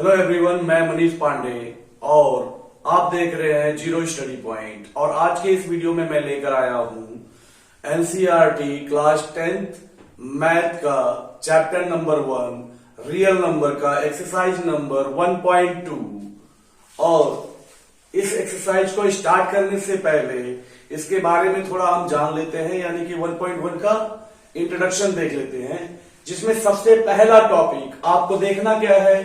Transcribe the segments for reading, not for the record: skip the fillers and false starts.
Hello everyone, मैं मनीष पांडे और आप देख रहे हैं जीरो स्टडी पॉइंट। और आज के इस वीडियो में मैं लेकर आया हूं एनसीईआरटी क्लास 10th मैथ का चैप्टर नंबर 1 रियल नंबर का एक्सरसाइज नंबर 1.2। और इस एक्सरसाइज को स्टार्ट करने से पहले इसके बारे में थोड़ा हम जान लेते हैं, यानी कि 1.1 का इंट्रोडक्शन देख लेते हैं, जिसमें सबसे पहला टॉपिक आपको देखना क्या है,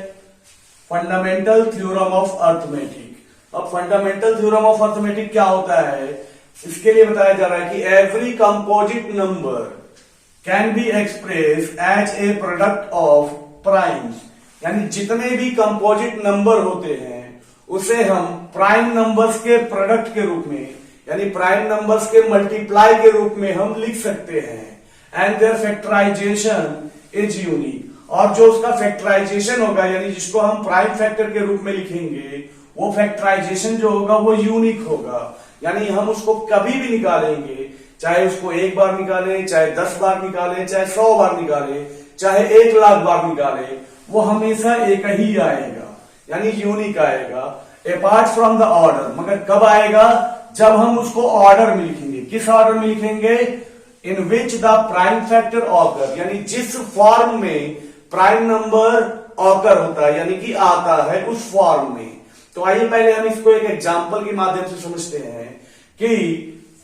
फंडामेंटल थ्योरम ऑफ अर्थमेटिक। अब फंडामेंटल थ्योरम ऑफ अर्थमेटिक क्या होता है, इसके लिए बताया जा रहा है कि every composite number can be express as a product of primes, यानी जितने भी कंपोजिट नंबर होते हैं उसे हम प्राइम नंबर्स के प्रोडक्ट के रूप में, यानी प्राइम नंबर्स के मल्टीप्लाई के रूप में हम लिख सकते हैं। And their factorization is unique, और जो उसका फैक्टराइजेशन होगा, यानी जिसको हम प्राइम फैक्टर के रूप में लिखेंगे, वो फैक्टराइजेशन जो होगा वो यूनिक होगा। यानी हम उसको कभी भी निकालेंगे, चाहे उसको एक बार निकालें, चाहे 10 बार निकालें, चाहे 100 बार निकालें, चाहे 1,00,000 बार निकालें, वो हमेशा एक ही आएगा, यानी यूनिक आएगा अपार्ट फ्रॉम द ऑर्डर। मगर कब आएगा, जब हम उसको ऑर्डर में लिखेंगे। किस ऑर्डर में लिखेंगे, in which the prime factor occur, यानी जिस फॉर्म में प्राइम नंबर ऑकर होता है, यानी कि आता है, उस फॉर्म में। तो आइए पहले हम इसको एक एग्जांपल के माध्यम से समझते हैं कि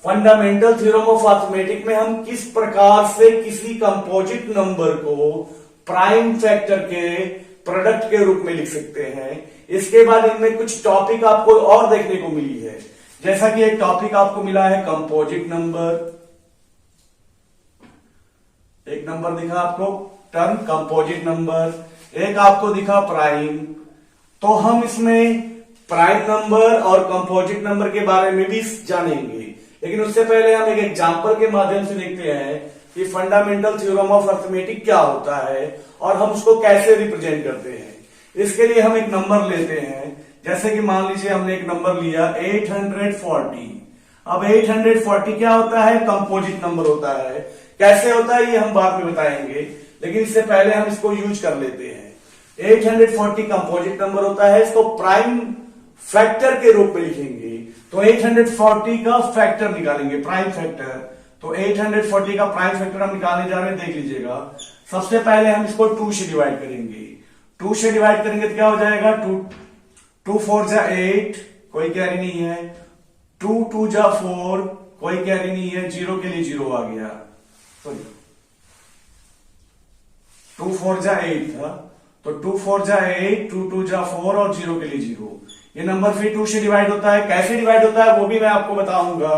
फंडामेंटल थ्योरम ऑफ अर्थमेटिक में हम किस प्रकार से किसी कंपोजिट नंबर को प्राइम फैक्टर के प्रोडक्ट के रूप में लिख सकते हैं। इसके बाद इनमें कुछ टॉपिक आपको और देखने को मिली है, जैसा कि एक टॉपिक आपको मिला है कंपोजिट नंबर, एक नंबर दिखा आपको टर्म कंपोजिट नंबर, एक आपको दिखा प्राइम। तो हम इसमें प्राइम नंबर और कंपोजिट नंबर के बारे में भी जानेंगे, लेकिन उससे पहले हम एक एग्जांपल के माध्यम से देखते हैं कि फंडामेंटल थ्योरम ऑफ अर्थमेटिक क्या होता है और हम उसको कैसे रिप्रेजेंट करते हैं। इसके लिए हम एक नंबर लेते हैं, जैसे कि मान लीजिए हमने एक नंबर लिया 840। अब 840 क्या होता है, कंपोजिट नंबर होता है। कैसे होता है ये हम बाद में बताएंगे, लेकिन इससे पहले हम इसको यूज कर लेते हैं। 840 कंपोजिट नंबर होता है, इसको प्राइम फैक्टर के रूप में लिखेंगे। तो 840 का फैक्टर निकालेंगे, प्राइम फैक्टर। तो 840 का प्राइम फैक्टर हम निकालने जा रहे हैं, देख लीजिएगा। सबसे पहले हम इसको 2 से डिवाइड करेंगे। 2 से डिवाइड करेंगे तो क्या हो जाएगा, 2 4 जा 8, कोई कैरी नहीं है। 2 2 जा 4, कोई कैरी नहीं है, 0 के लिए 0 आ गया। 2 4 जा 8 था, तो 2 4 जा 8, 2 2 जा 4 और 0 के लिए 0। ये नंबर फिर 2 से डिवाइड होता है। कैसे डिवाइड होता है वो भी मैं आपको बताऊंगा,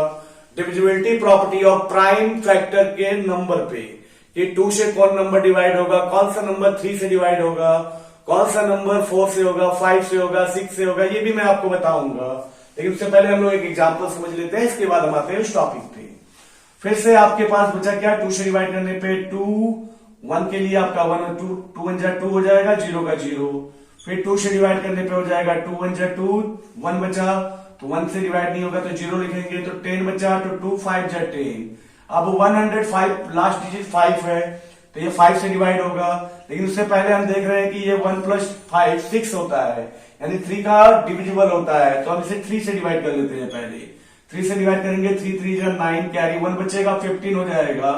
divisibility property of prime factor के नंबर पे, कि 2 से कौन नंबर डिवाइड होगा, कौन सा नंबर 3 से डिवाइड होगा, कौन सा नंबर 4 से होगा, 5 से होगा, 6 से होगा, ये भी मैं आपको बताऊंगा। लेकिन उससे पहले हम लोग एक एग्जाम्पल समझ लेते हैं, इसके बाद हम आते हैं उस टॉपिक पे। फिर से आपके पास बचा क्या, 2 से डिवाइड करने पे 2, 1 के लिए आपका 1 और 2 1 जा 2 हो जाएगा, 0 का 0। फिर 2 से डिवाइड करने पे हो जाएगा 2 1 जा 2, 1 बचा, तो 1 से डिवाइड नहीं होगा तो 0 लिखेंगे, तो 10 बचा, तो 2 5 जा 10। अब 105 लास्ट डिजिट 5 है, तो ये 5 से डिवाइड होगा। लेकिन उससे पहले हम देख रहे हैं कि ये 1 + 5 6 होता है, यानी 3 का डिविजिबल होता है, तो हम इसे 3 से डिवाइड कर लेते हैं। पहले 3 से डिवाइड करेंगे, 3 3 जा 9, कैरी 1 बचेगा, 15 हो जाएगा,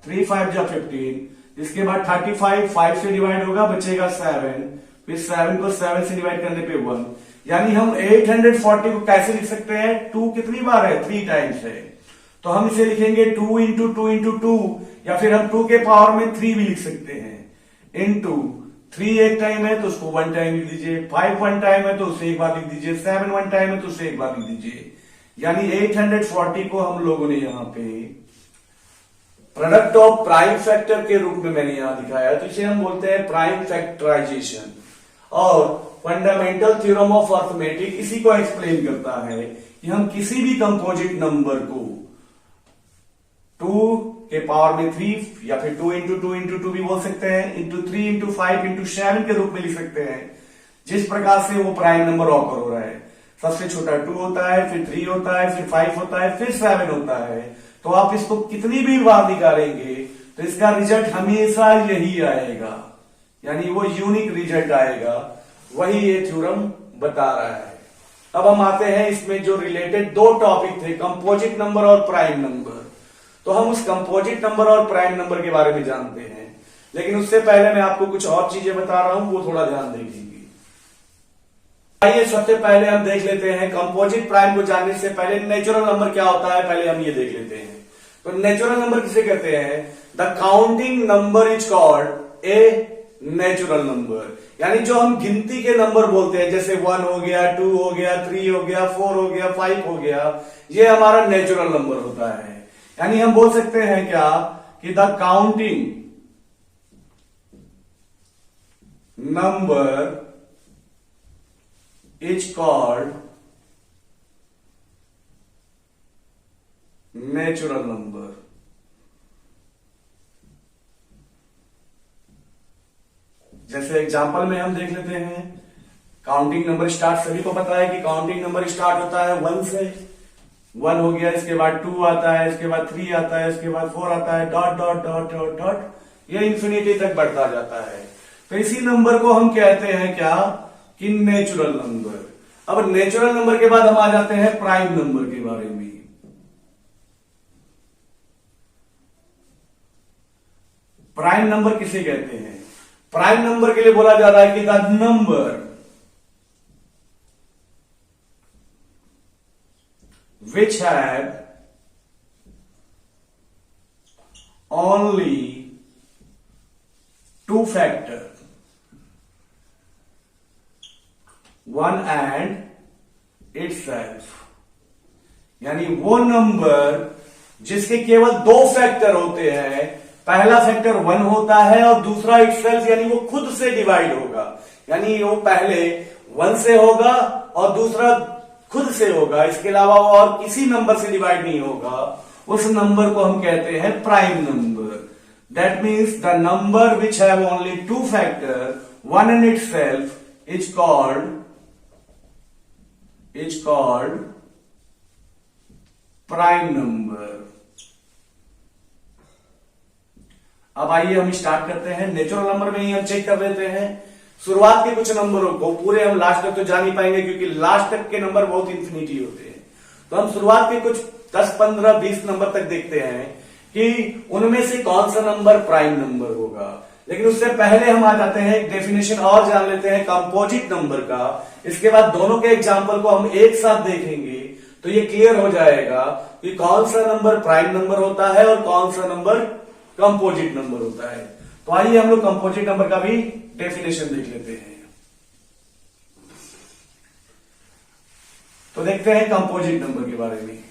3 5 जा 15। इसके बाद 35 5 से डिवाइड होगा, बचेगा 7, फिर 7 को 7 से डिवाइड करने पे 1। यानी हम 840 को कैसे लिख सकते हैं, 2 कितनी बार है, 3 टाइम्स है, तो हम इसे लिखेंगे 2 × 2 × 2, या फिर हम 2 के पावर में 3 भी लिख सकते हैं। इनटू 3 एक टाइम है तो उसको 1 टाइम लिख दीजिए, 5 1 टाइम है तो उसे एक बार लिख दीजिए, 7 1 टाइम है तो उसे एक बार लिख दीजिए। यानी 840 को हम लोगों ने यहाँ पे प्रोडक्ट ऑफ प्राइम फैक्टर के रूप में मैंने यहां दिखाया, तो इसे हम बोलते हैं प्राइम फैक्टराइजेशन। और फंडामेंटल थ्योरम ऑफ अर्थमेटिक इसी को एक्सप्लेन करता है कि हम किसी भी कंपोजिट नंबर को 2 के पावर में 3, या फिर 2 × 2 × 2 भी बोल सकते हैं, इंटू 3 × 5 × 7 के रूप में लिख सकते हैं, जिस प्रकार से वो प्राइम नंबर ऑकर हो रहा है। सबसे छोटा 2 होता है, फिर 3 होता है, फिर 5 होता है, फिर 7 होता है। तो आप इसको कितनी भी बार निकालेंगे तो इसका रिजल्ट हमेशा यही आएगा, यानी वो यूनिक रिजल्ट आएगा। वही ये थ्योरम बता रहा है। अब हम आते हैं इसमें जो रिलेटेड दो टॉपिक थे, कंपोजिट नंबर और प्राइम नंबर। तो हम उस कंपोजिट नंबर और प्राइम नंबर के बारे में जानते हैं, लेकिन उससे पहले मैं आपको कुछ और चीजें बता रहा हूं, वो थोड़ा ध्यान देंगे। आइए सबसे पहले हम देख लेते हैं कंपोजिट प्राइम को जानने से पहले नेचुरल नंबर क्या होता है, पहले हम ये देख लेते हैं। तो नेचुरल नंबर किसे कहते हैं? The counting number is called a natural number. यानी जो हम गिनती के नंबर बोलते हैं, जैसे 1 हो गया, 2 हो गया, 3 हो गया, 4 हो गया, 5 हो गया, ये हमारा नेचुरल नंबर होता है। यानी हम बोल सकते हैं क्या कि the counting number is called natural number. जैसे एग्जांपल में हम देख लेते हैं, काउंटिंग नंबर स्टार्ट, सभी को पता है कि काउंटिंग नंबर स्टार्ट होता है 1 से। 1 हो गया, इसके बाद 2 आता है, इसके बाद 3 आता है, इसके बाद 4 आता है, dot dot dot dot dot, ये इंफिनिटी तक बढ़ता जाता है। तो इसी नंबर को हम कहते हैं क्या कि नेचुरल नंबर। अब नेचुरल नंबर के बाद हम आ जाते हैं प्राइम नंबर के बारे में। प्राइम नंबर किसे कहते हैं? प्राइम नंबर के लिए बोला जा रहा है कि the number which have only 2 factor, 1 and itself। यानी वो नंबर जिसके केवल 2 फैक्टर होते हैं, पहला फैक्टर 1 होता है और दूसरा itself, यानी वो खुद से डिवाइड होगा। यानी वो पहले 1 से होगा और दूसरा खुद से होगा, इसके अलावा वो और किसी नंबर से डिवाइड नहीं होगा। उस नंबर को हम कहते हैं prime number. That means the number which have only 2 factor, 1 and itself is called prime number. अब आइए हम स्टार्ट करते हैं। नेचुरल नंबर में ही हम चेक कर लेते हैं शुरुआत के कुछ नंबरों को। पूरे हम लास्ट तक तो जान ही पाएंगे, क्योंकि लास्ट तक के नंबर बहुत इंफिनिटी होते हैं। तो हम शुरुआत के कुछ 10, 15, 20 नंबर तक देखते हैं कि उनमें से कौन सा नंबर प्राइम नंबर होगा। लेकिन उससे पहले हम आ जाते हैं, एक डेफिनेशन और जान लेते हैं कंपोजिट नंबर का। इसके बाद दोनों के एग्जाम्पल को हम एक साथ देखेंगे तो ये क्लियर हो जाएगा कि कौन सा नंबर प्राइम नंबर होता है और कौन सा नंबर कंपोजिट नंबर होता है। तो आइए हम लोग कंपोजिट नंबर का भी डेफिनेशन देख लेते हैं। तो देखते हैं कंपोजिट नंबर के बारे में।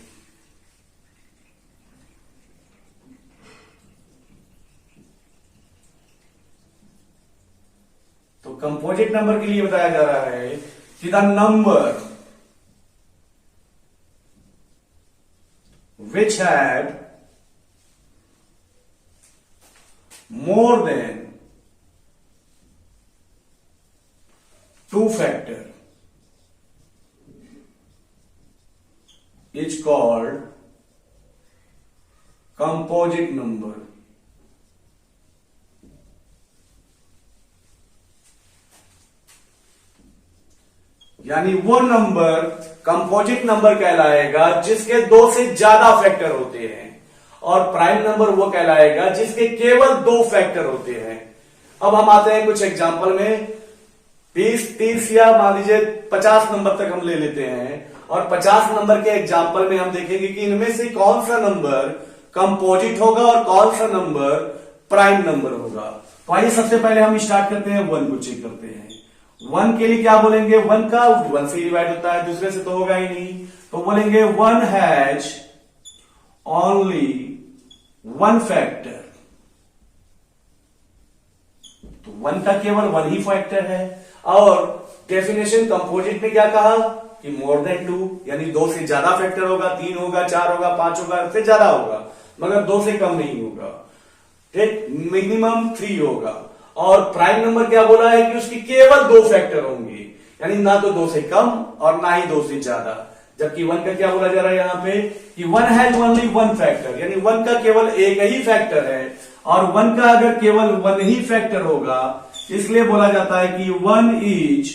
तो कंपोजिट नंबर के लिए बताया जा रहा है कि the number which have more than 2 factor is called composite number। यानी वो नंबर कंपोजिट नंबर कहलाएगा जिसके 2 से ज्यादा फैक्टर होते हैं, और प्राइम नंबर वो कहलाएगा जिसके केवल 2 फैक्टर होते हैं। अब हम आते हैं कुछ एग्जांपल में। 20, 30 या मान लीजिए 50 नंबर तक हम ले लेते हैं, और 50 नंबर के एग्जांपल में हम देखेंगे कि इनमें से कौन सा नंबर कंपोजिट होगा और कौन सा नंबर प्राइम नंबर होगा। तो आइए सबसे पहले हम स्टार्ट करते हैं 1 को चेक करते हैं। 1 के लिए क्या बोलेंगे? 1 का 1 से डिवाइड होता है, दूसरे से तो होगा ही नहीं। तो बोलेंगे 1 हैज ओनली 1 फैक्टर। तो 1 का केवल 1 ही फैक्टर है। और डेफिनेशन कंपोजिट में क्या कहा कि मोर देन 2, यानी 2 से ज्यादा फैक्टर होगा, 3 होगा, 4 होगा, 5 होगा, इससे ज्यादा होगा, मगर 2 से कम नहीं होगा। ठीक, मिनिमम 3 होगा। और प्राइम नंबर क्या बोला है कि उसकी केवल 2 फैक्टर होंगे, यानी ना तो 2 से कम और ना ही 2 से ज्यादा। जबकि 1 का क्या बोला जा रहा है यहां पे कि 1 हैज ओनली 1 फैक्टर, यानी 1 का केवल एक ही फैक्टर है। और 1 का अगर केवल 1 ही फैक्टर होगा, इसलिए बोला जाता है कि 1 is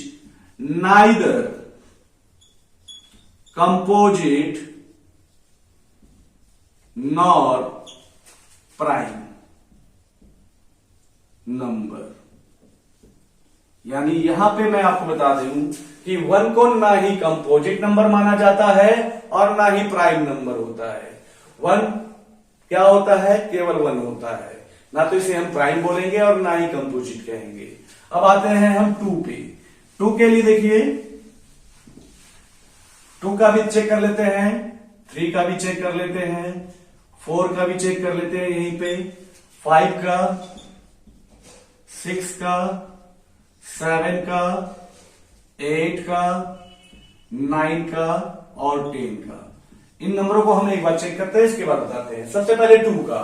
neither composite nor prime number. यानी यहां पे मैं आपको बता दूं कि 1 को ना ही कंपोजिट नंबर माना जाता है और ना ही प्राइम नंबर होता है। 1 क्या होता है? केवल 1 होता है, ना तो इसे हम प्राइम बोलेंगे और ना ही कंपोजिट कहेंगे। अब आते हैं हम 2 पे। 2 के लिए देखिए 2 का भी चेक कर लेते हैं, 3 का भी चेक कर लेते हैं, 4 का भी चेक कर लेते हैं यहीं पे, 5 का, 6 का, 7 का, 8 का, 9 का और 10 का। इन नंबरों को हम एक बार चेक करते हैं, इसके बाद बताते हैं। सबसे पहले 2 का।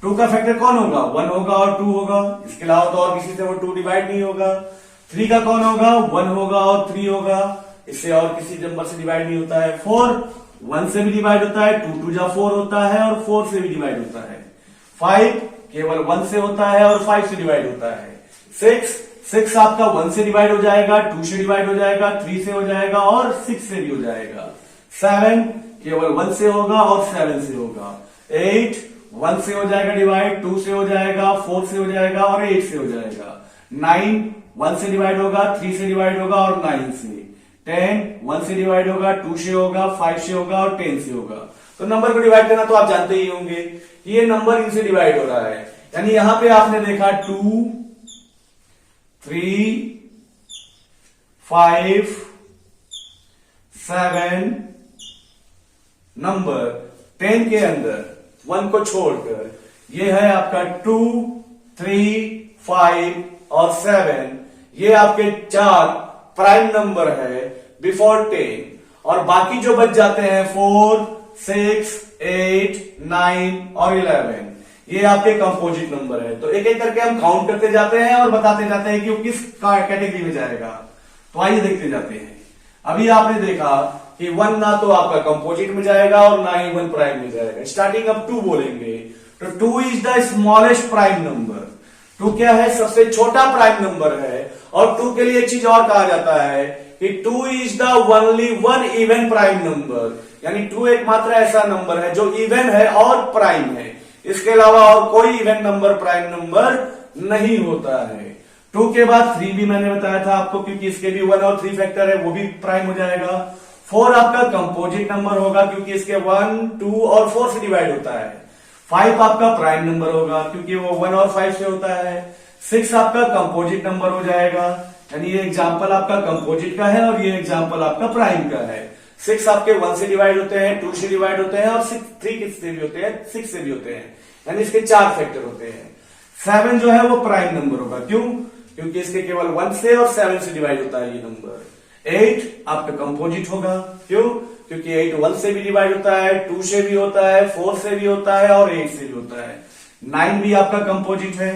2 का फैक्टर कौन होगा? 1 होगा और 2 होगा, इसके अलावा तो और किसी से वो 2 डिवाइड नहीं होगा। 3 का कौन होगा? 1 होगा और 3 होगा, इससे और किसी नंबर से डिवाइड नहीं होता है। 4 1 से भी डिवाइड होता है, 2 2 जा 4 होता है और 4 से भी डिवाइड होता है। 5 केवल 1 से होता है और 5 से डिवाइड होता है। 6 आपका 1 से डिवाइड हो जाएगा, 2 से डिवाइड हो जाएगा, 3 से हो जाएगा और 6 से भी हो जाएगा। 7 केवल 1 से होगा और 7 से होगा। 8 1 से हो जाएगा डिवाइड, 2 से हो जाएगा, 4 से हो जाएगा और 8 से हो जाएगा। 9 1 से डिवाइड होगा, 3 से डिवाइड होगा और 9 से। 10 1 से डिवाइड होगा, 2 से होगा, 5 से होगा और 10 से होगा। तो नंबर को डिवाइड करना तो आप जानते ही होंगे, ये नंबर इनसे डिवाइड हो रहा है। यानी यहां पे आपने देखा 2 3 5 7 नंबर 10 के अंदर 1 को छोड़कर ये है आपका 2 3 5 और 7, ये आपके 4 प्राइम नंबर है बिफोर 10 और बाकी जो बच जाते हैं 4 6 8 9 और 11 ये आपके कंपोजिट नंबर है। तो एक एक करके हम काउंट करते जाते हैं और बताते जाते हैं कि वो किस कैटेगरी में जाएगा। तो आइए देखते जाते हैं। अभी आपने देखा कि 1 ना तो आपका कंपोजिट में जाएगा और ना ही 1 प्राइम में जाएगा। स्टार्टिंग अब 2 बोलेंगे तो 2 is the smallest prime number. 2 क्या है? सबसे छोटा प्राइम नंबर है। और 2 के लिए एक चीज और कहा जाता है कि 2 is the only 1 even prime number. यानी 2 एकमात्र ऐसा नंबर है जो इवन है और प्राइम है, इसके अलावा और कोई इवन नंबर प्राइम नंबर नहीं होता है। 2 के बाद 3 भी मैंने बताया था आपको, क्योंकि इसके भी 1 और 3 फैक्टर है, वो भी प्राइम हो जाएगा। 4 आपका कंपोजिट नंबर होगा क्योंकि इसके 1 2 और 4 से डिवाइड होता है। 5 आपका प्राइम नंबर होगा क्योंकि वो 1 और 5 से होता है। 6 आपका कंपोजिट नंबर हो जाएगा, यानी ये एग्जाम्पल आपका कंपोजिट का है और ये एग्जाम्पल आपका प्राइम का है। 6 आपके 1 से डिवाइड होते हैं, 2 से डिवाइड होते हैं और 3 से भी होते हैं, 6 से भी होते हैं, यानी इसके 4 फैक्टर होते हैं। 7 जो है वो प्राइम नंबर होगा, क्यों? क्योंकि इसके केवल 1 से और 7 से डिवाइड होता है ये नंबर। 8 आपका कंपोजिट होगा, क्यों? क्योंकि 8 1 से भी डिवाइड होता है, 2 से भी होता है, 4 से भी होता है और 8 से भी होता है। 9 भी आपका कंपोजिट है,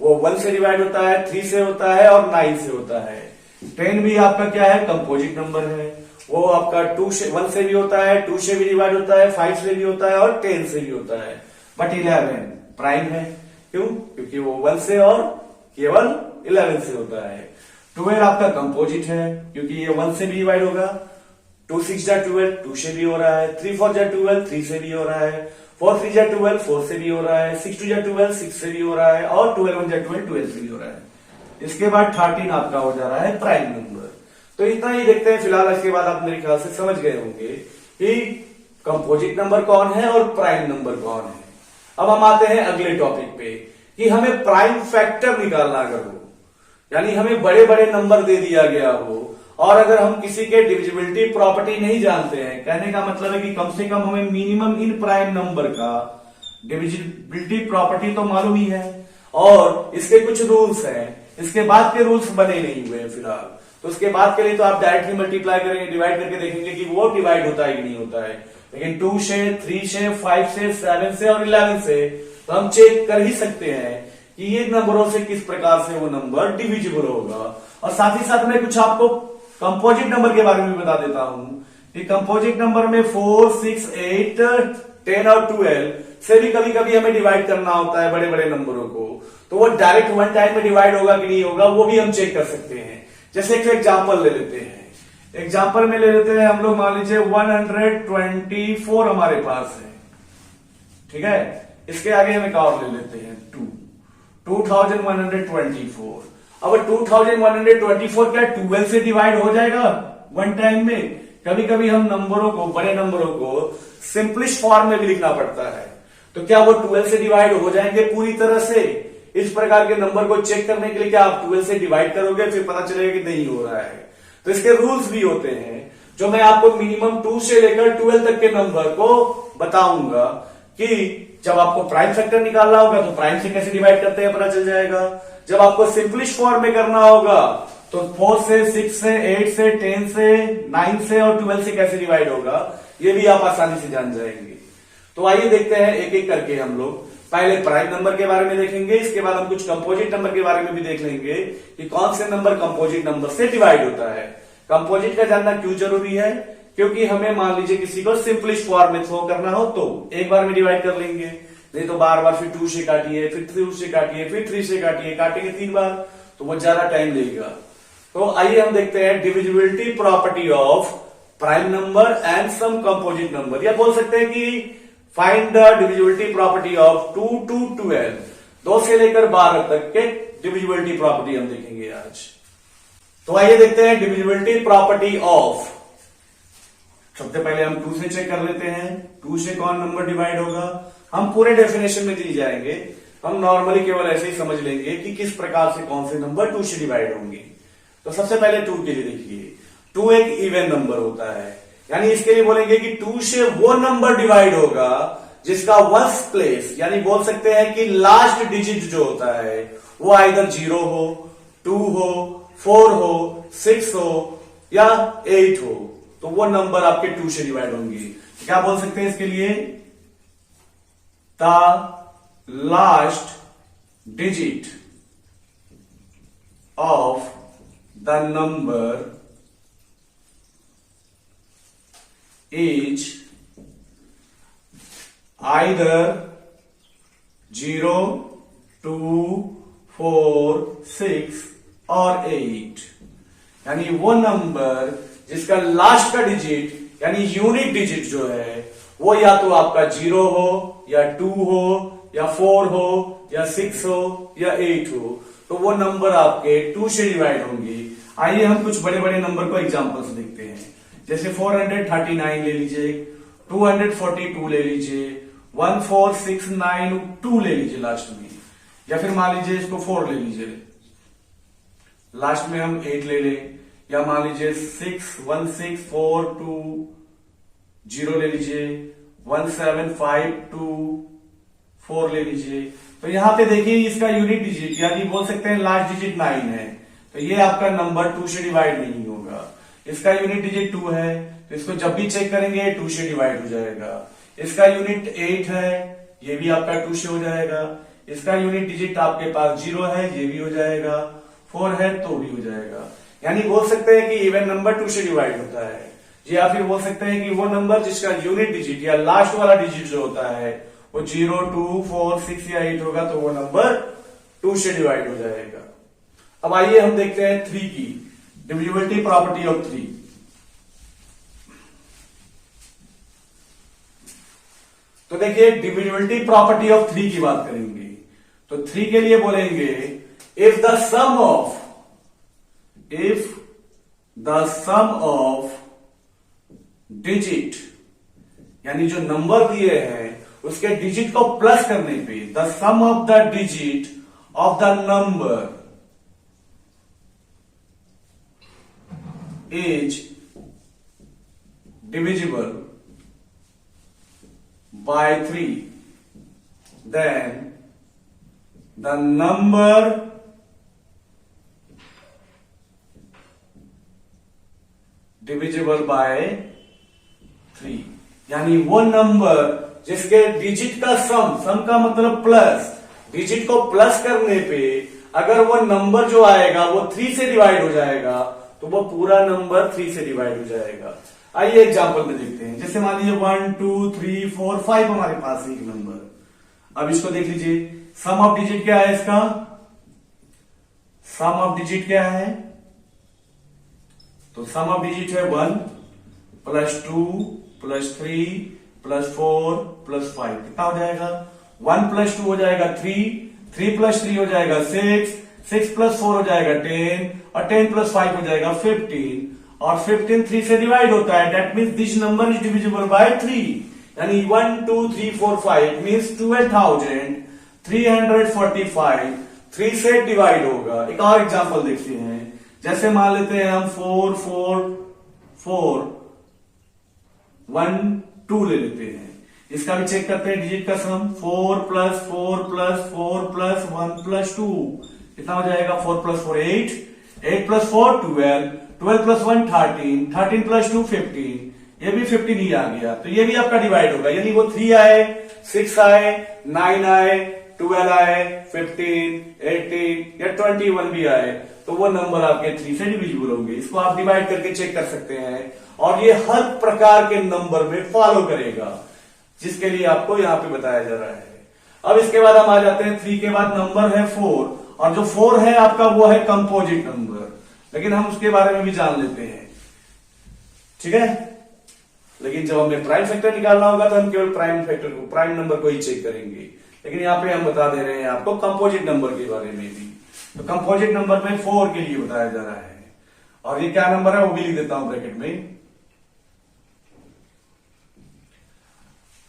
वो 1 से डिवाइड होता है, 3 से होता है और 9 से होता है। 10 भी आपका क्या है? कंपोजिट नंबर है, वो आपका 1 से भी होता है, 2 से भी डिवाइड होता है, 5 से भी होता है और 10 से भी होता है। बट 11 प्राइम है, क्यों? क्योंकि वो 1 से और केवल 11 से होता है। 12 आपका कंपोजिट है क्योंकि ये 1 से भी डिवाइड होगा, 2 6 जा 12, 2 से भी हो रहा है, 3 4 जा 12, 3 से भी हो रहा है, 4 3 जा 12, 4 से भी हो रहा है, 6 2 जा 12, 6 से भी हो रहा है और 12 1 जा 12, 12 से भी हो रहा है। इसके बाद 13 आपका हो जा रहा है प्राइम नंबर। तो इतना ही देखते हैं फिलहाल, इसके बाद आप मेरे ख्याल से समझ गए होंगे कि कंपोजिट नंबर कौन है और प्राइम नंबर कौन है। अब हम आते हैं अगले टॉपिक पे कि हमें प्राइम फैक्टर निकालना अगर हो, यानी हमें बड़े बड़े नंबर दे दिया गया हो और अगर हम किसी के डिविजिबिलिटी प्रॉपर्टी नहीं जानते हैं, कहने का मतलब है कि कम से कम हमें मिनिमम इन प्राइम नंबर का डिविजिबिलिटी प्रॉपर्टी तो मालूम ही है और इसके कुछ रूल्स हैं। इसके बाद के रूल्स बने नहीं हुए हैं फिलहाल, तो उसके बाद के लिए तो आप डायरेक्टली मल्टीप्लाई करेंगे, डिवाइड करके देखेंगे कि वो डिवाइड होता है कि नहीं होता है। लेकिन 2 से, 3 से, 5 से, 7 से और 11 से तो हम चेक कर ही सकते हैं कि ये नंबरों से किस प्रकार से वो नंबर डिविजिबल होगा। और साथ ही साथ मैं कुछ आपको कंपोजिट नंबर के बारे में बता देता हूं कि कंपोजिट नंबर में 4 6 8 10 और 12 से भी कभी कभी हमें डिवाइड करना होता है बड़े बड़े नंबरों को। तो वो डायरेक्ट वन टाइम में डिवाइड होगा कि नहीं होगा वो भी हम चेक कर सकते हैं। जैसे एक एग्जाम्पल ले लेते हैं, एग्जाम्पल में ले लेते हैं हम लोग, मान लीजिए 124 हमारे पास है, ठीक है। इसके आगे हम एक और ले लेते हैं 2124। अब 2124 क्या 12 से डिवाइड हो जाएगा वन टाइम में? कभी कभी हम नंबरों को, बड़े नंबरों को सिंपलिश फॉर्म में भी लिखना पड़ता है, तो क्या वो 12 से डिवाइड हो जाएंगे पूरी तरह से? इस प्रकार के नंबर को चेक करने के लिए क्या आप 12 से डिवाइड करोगे, फिर पता चलेगा कि नहीं हो रहा है। तो इसके रूल्स भी होते हैं जो मैं आपको मिनिमम 2 से लेकर 12 तक के नंबर को बताऊंगा कि जब आपको प्राइम फैक्टर निकालना होगा तो प्राइम से कैसे डिवाइड करते हैं पता चल जाएगा। जब आपको सिंपलिश फॉर्म में करना होगा तो 4 से 6 से 8 से 10 से 9 से और 12 से कैसे डिवाइड होगा ये भी आप आसानी से जान जाएंगे। तो आइए देखते हैं एक एक करके। हम लोग पहले प्राइम नंबर के बारे में देखेंगे, इसके बाद हम कुछ कंपोजिट नंबर के बारे में भी देख लेंगे कि कौन से नंबर कंपोजिट नंबर से डिवाइड होता है। कंपोजिट का जानना क्यों जरूरी है? क्योंकि हमें मान लीजिए किसी को सिंपलिश फॉर्म में थ्रो करना हो तो एक बार में डिवाइड कर लेंगे, नहीं तो बार बार फिर 2 से काटिए, फिर 2 से काटिए, फिर 3 से काटिए, काटेंगे 3 बार तो वो ज्यादा टाइम लेगा। तो आइए हम देखते हैं divisibility property of prime number and some composite number, या बोल सकते हैं कि find the divisibility property of 2 to 12, 2 से लेकर 12 तक के डिविजिबिलिटी प्रॉपर्टी हम देखेंगे आज। तो आइए देखते हैं डिविजिबिलिटी प्रॉपर्टी ऑफ। सबसे पहले हम 2 से चेक कर लेते हैं, 2 से कौन नंबर डिवाइड होगा। हम पूरे डेफिनेशन में दी जाएंगे, हम नॉर्मली केवल ऐसे ही समझ लेंगे कि किस प्रकार से कौन से नंबर 2 से डिवाइड होंगे। तो सबसे पहले 2 के लिए देखिए, 2 एक इवन नंबर होता है, यानी इसके लिए बोलेंगे कि 2 से वो नंबर डिवाइड होगा जिसका वंस प्लेस, यानी बोल सकते हैं कि लास्ट डिजिट जो होता है वो आइदर 0 हो, 2 हो, 4 हो, 6 हो या 8 हो, तो वो नंबर आपके 2 से डिवाइड होंगे। क्या बोल सकते हैं इसके लिए? The last digit of the number is either 0, 2, 4, 6 और 8, यानी वो नंबर जिसका लास्ट का डिजिट यानी यूनिक डिजिट जो है वो या तो आपका 0 हो या 2 हो या 4 हो या 6 हो या 8 हो, तो वो नंबर आपके 2 से डिवाइड होंगे। आइए हम कुछ बड़े बड़े नंबर को एग्जांपल से देखते हैं। जैसे 439 ले लीजिए, 242 ले लीजिए, 14692 ले लीजिए लास्ट में, या फिर मान लीजिए इसको 4 ले लीजिए, लास्ट में हम 8 ले लें, या मान लीजिए 616420 ले लीजिए, 17524 ले लीजिए। तो यहां पे देखिए इसका यूनिट डिजिट यानी बोल सकते हैं लास्ट डिजिट 9 है, तो ये आपका नंबर 2 से डिवाइड नहीं होगा। इसका यूनिट डिजिट 2 है तो इसको जब भी चेक करेंगे 2 से डिवाइड हो जाएगा। इसका यूनिट 8 है, ये भी आपका 2 से हो जाएगा। इसका यूनिट डिजिट आपके पास 0 है, ये भी हो जाएगा। 4 है तो भी हो जाएगा। यानी बोल सकते हैं कि इवन नंबर 2 से डिवाइड होता है, या फिर बोल सकते हैं कि वो नंबर जिसका यूनिट डिजिट या लास्ट वाला डिजिट जो होता है वो 0, 2, 4, 6 या 8 होगा तो वो नंबर 2 से डिवाइड हो जाएगा। अब आइए हम देखते हैं 3 की डिविजिबिलिटी प्रॉपर्टी ऑफ 3। तो देखिए डिविजिबिलिटी प्रॉपर्टी ऑफ 3 की बात करेंगे तो 3 के लिए बोलेंगे if the sum of digit, यानी जो नंबर दिए हैं उसके डिजिट को प्लस करने पे the sum of the digit of the number is divisible by 3, then the number divisible by 3, यानी वो नंबर जिसके डिजिट का सम का मतलब प्लस, डिजिट को प्लस करने पे अगर वो नंबर जो आएगा वो 3 से डिवाइड हो जाएगा तो वो पूरा नंबर 3 से डिवाइड हो जाएगा। आइए एग्जांपल में देखते हैं। जैसे मान लीजिए 1, 2, 3, 4, 5 हमारे पास एक नंबर। अब इसको देख लीजिए, सम ऑफ डिजिट क्या है इसका? सम ऑफ डिजिट क्या है? तो सम ऑफ डिजिट है 1 प्लस 2 प्लस 3 प्लस 4 प्लस 5। कितना हो जाएगा? 1 प्लस 2 हो जाएगा 3, 3 प्लस 3 हो जाएगा 6, 6 प्लस 4 हो जाएगा 10 और 10 प्लस 5 हो जाएगा 15 और 15 3 से डिवाइड होता है। That means this number is divisible bye 3। यानी 1 2 3 4 5 मीन्स 12,345 3 से डिवाइड होगा। एक और एग्जांपल देखते हैं। जैसे मान लेते हैं हम 4 4 4 1 2 ले लेते हैं। इसका भी चेक करते हैं डिजिट का सम। 4 प्लस 4 प्लस 4 प्लस 1 प्लस 2 कितना हो जाएगा? 4 प्लस 4 8, 8 प्लस 4 12, 12 प्लस 1 13, 13 प्लस 2 15, ये भी 15 ही आ गया। तो ये भी आपका डिवाइड होगा। यानी वो 3 आए, 6 आए, 9 आए, 12 आए, 15, 18 या 21 भी आए तो वो नंबर आपके 3 से डिविजिबल होंगे। इसको आप डिवाइड करके चेक कर सकते हैं और ये हर प्रकार के नंबर में फॉलो करेगा, जिसके लिए आपको यहां पे बताया जा रहा है। अब इसके बाद हम आ जाते हैं 3 के बाद नंबर है 4 और जो 4 है आपका वो है कंपोजिट नंबर, लेकिन हम उसके बारे में भी जान लेते हैं। ठीक है, लेकिन जब हमें प्राइम फैक्टर निकालना होगा तो हम केवल प्राइम फैक्टर को, प्राइम नंबर को ही चेक करेंगे। लेकिन यहां पे हम बता दे रहे हैं आपको कंपोजिट नंबर के बारे में भी। तो कंपोजिट नंबर में 4 के लिए बताया जा रहा है और ये क्या नंबर है वो भी लिख देता हूं ब्रैकेट में।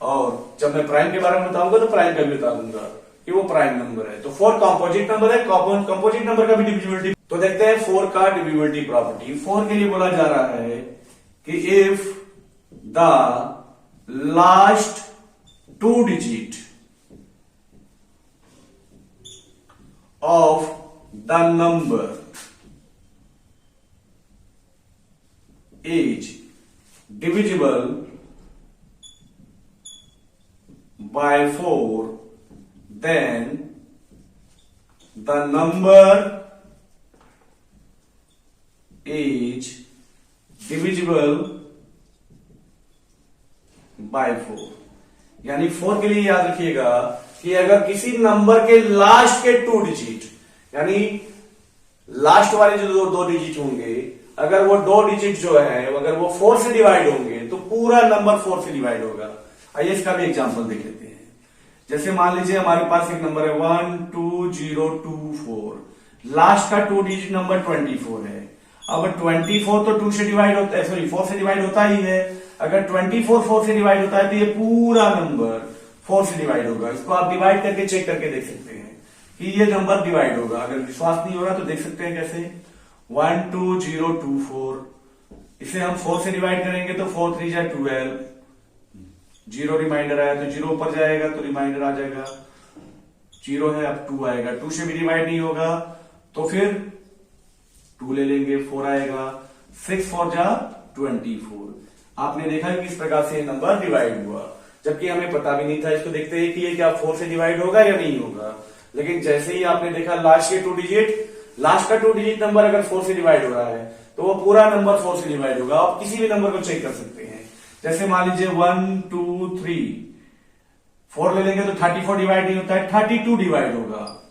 और जब मैं प्राइम के बारे में बताऊंगा तो प्राइम का भी बता दूंगा कि वो प्राइम नंबर है। तो 4 कंपोजिट नंबर है। कंपोजिट नंबर का भी डिविजिबिलिटी तो देखते हैं 4 का डिविजिबिलिटी प्रॉपर्टी। 4 के लिए बोला जा रहा है कि if the last 2 digit of the number is divisible by 4, then the number is divisible by 4। यानी 4 के लिए याद रखिएगा कि अगर किसी नंबर के लास्ट के 2 डिजिट, यानी लास्ट वाले जो दो डिजिट होंगे, अगर वो 2 डिजिट जो है अगर वो 4 से डिवाइड होंगे तो पूरा नंबर 4 से डिवाइड होगा। आइए इसका भी एग्जांपल देख लेते हैं। जैसे मान लीजिए हमारे पास एक नंबर है 12024, लास्ट का 2 डिजिट नंबर 24 है। अब 24 तो 2 से डिवाइड होता है, सॉरी 4 से डिवाइड होता ही है। अगर 24 4 से डिवाइड होता है तो ये पूरा नंबर 4 से डिवाइड होगा। इसको आप डिवाइड करके चेक करके देख सकते हैं कि ये नंबर डिवाइड होगा। अगर विश्वास नहीं हो रहा तो देख सकते हैं कैसे। 12024 इसे हम 4 से डिवाइड करेंगे तो 4 3 जा 12, 0 रिमाइंडर आया तो 0 ऊपर जाएगा तो रिमाइंडर आ जाएगा, 0 है अब 2 आएगा, 2 से भी डिवाइड नहीं होगा तो फिर 2 ले लेंगे, 4 आएगा, 6 4 जा 24। आपने देखा कि किस प्रकार से नंबर डिवाइड हुआ, जबकि हमें पता भी नहीं था। इसको देखते हैं कि ये क्या 4 से डिवाइड होगा या नहीं होगा। लेकिन जैसे ही आपने देखा लास्ट के 2 डिजिट, लास्ट का 2 डिजिट नंबर अगर 4 से डिवाइड हो रहा है तो वो पूरा नंबर 4 से डिवाइड होगा। आप किसी भी नंबर को चेक कर सकते हैं। जैसे मान लीजिए 1 2 3 4 ले लेंगे तो 34 डिवाइड नहीं होता है, 32 डिवाइड होगा।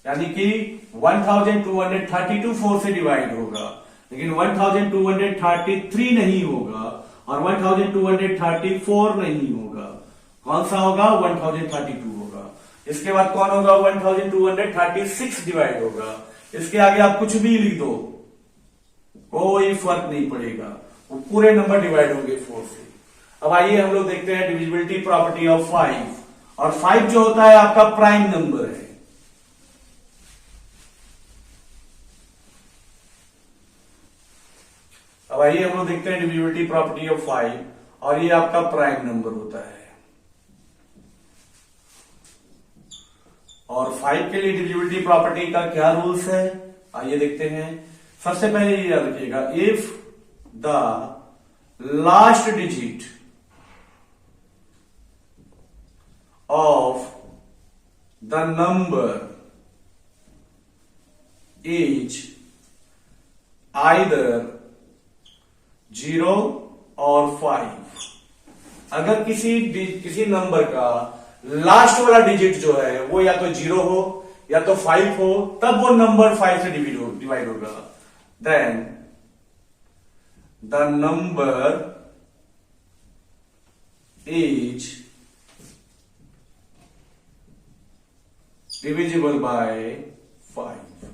यानी कि 1232 4 से डिवाइड होगा, लेकिन 1233 नहीं होगा और 1234 नहीं होगा। कौन सा होगा? 1032 होगा। इसके बाद कौन होगा? 1236 डिवाइड होगा। इसके आगे आप कुछ भी लिख दो, कोई फर्क नहीं पड़ेगा, वो पूरे नंबर डिवाइड होंगे 4 से। अब आइए हम लोग देखते हैं डिविजिबिलिटी प्रॉपर्टी ऑफ 5। और 5 जो होता है आपका प्राइम नंबर है। अब आइए हम लोग देखते हैं डिविजिबिलिटी प्रॉपर्टी ऑफ 5 और ये आपका प्राइम नंबर होता है। और 5 के लिए डिविजिबिलिटी प्रॉपर्टी का क्या रूल्स है आइए देखते हैं। सबसे पहले ये याद रखिएगा, if the last digit of the number is either 0 और 5, अगर किसी नंबर का लास्ट वाला डिजिट जो है वो या तो 0 हो या तो 5 हो, तब वो नंबर 5 से डिवाइड होगा। Then the number is divisible by 5,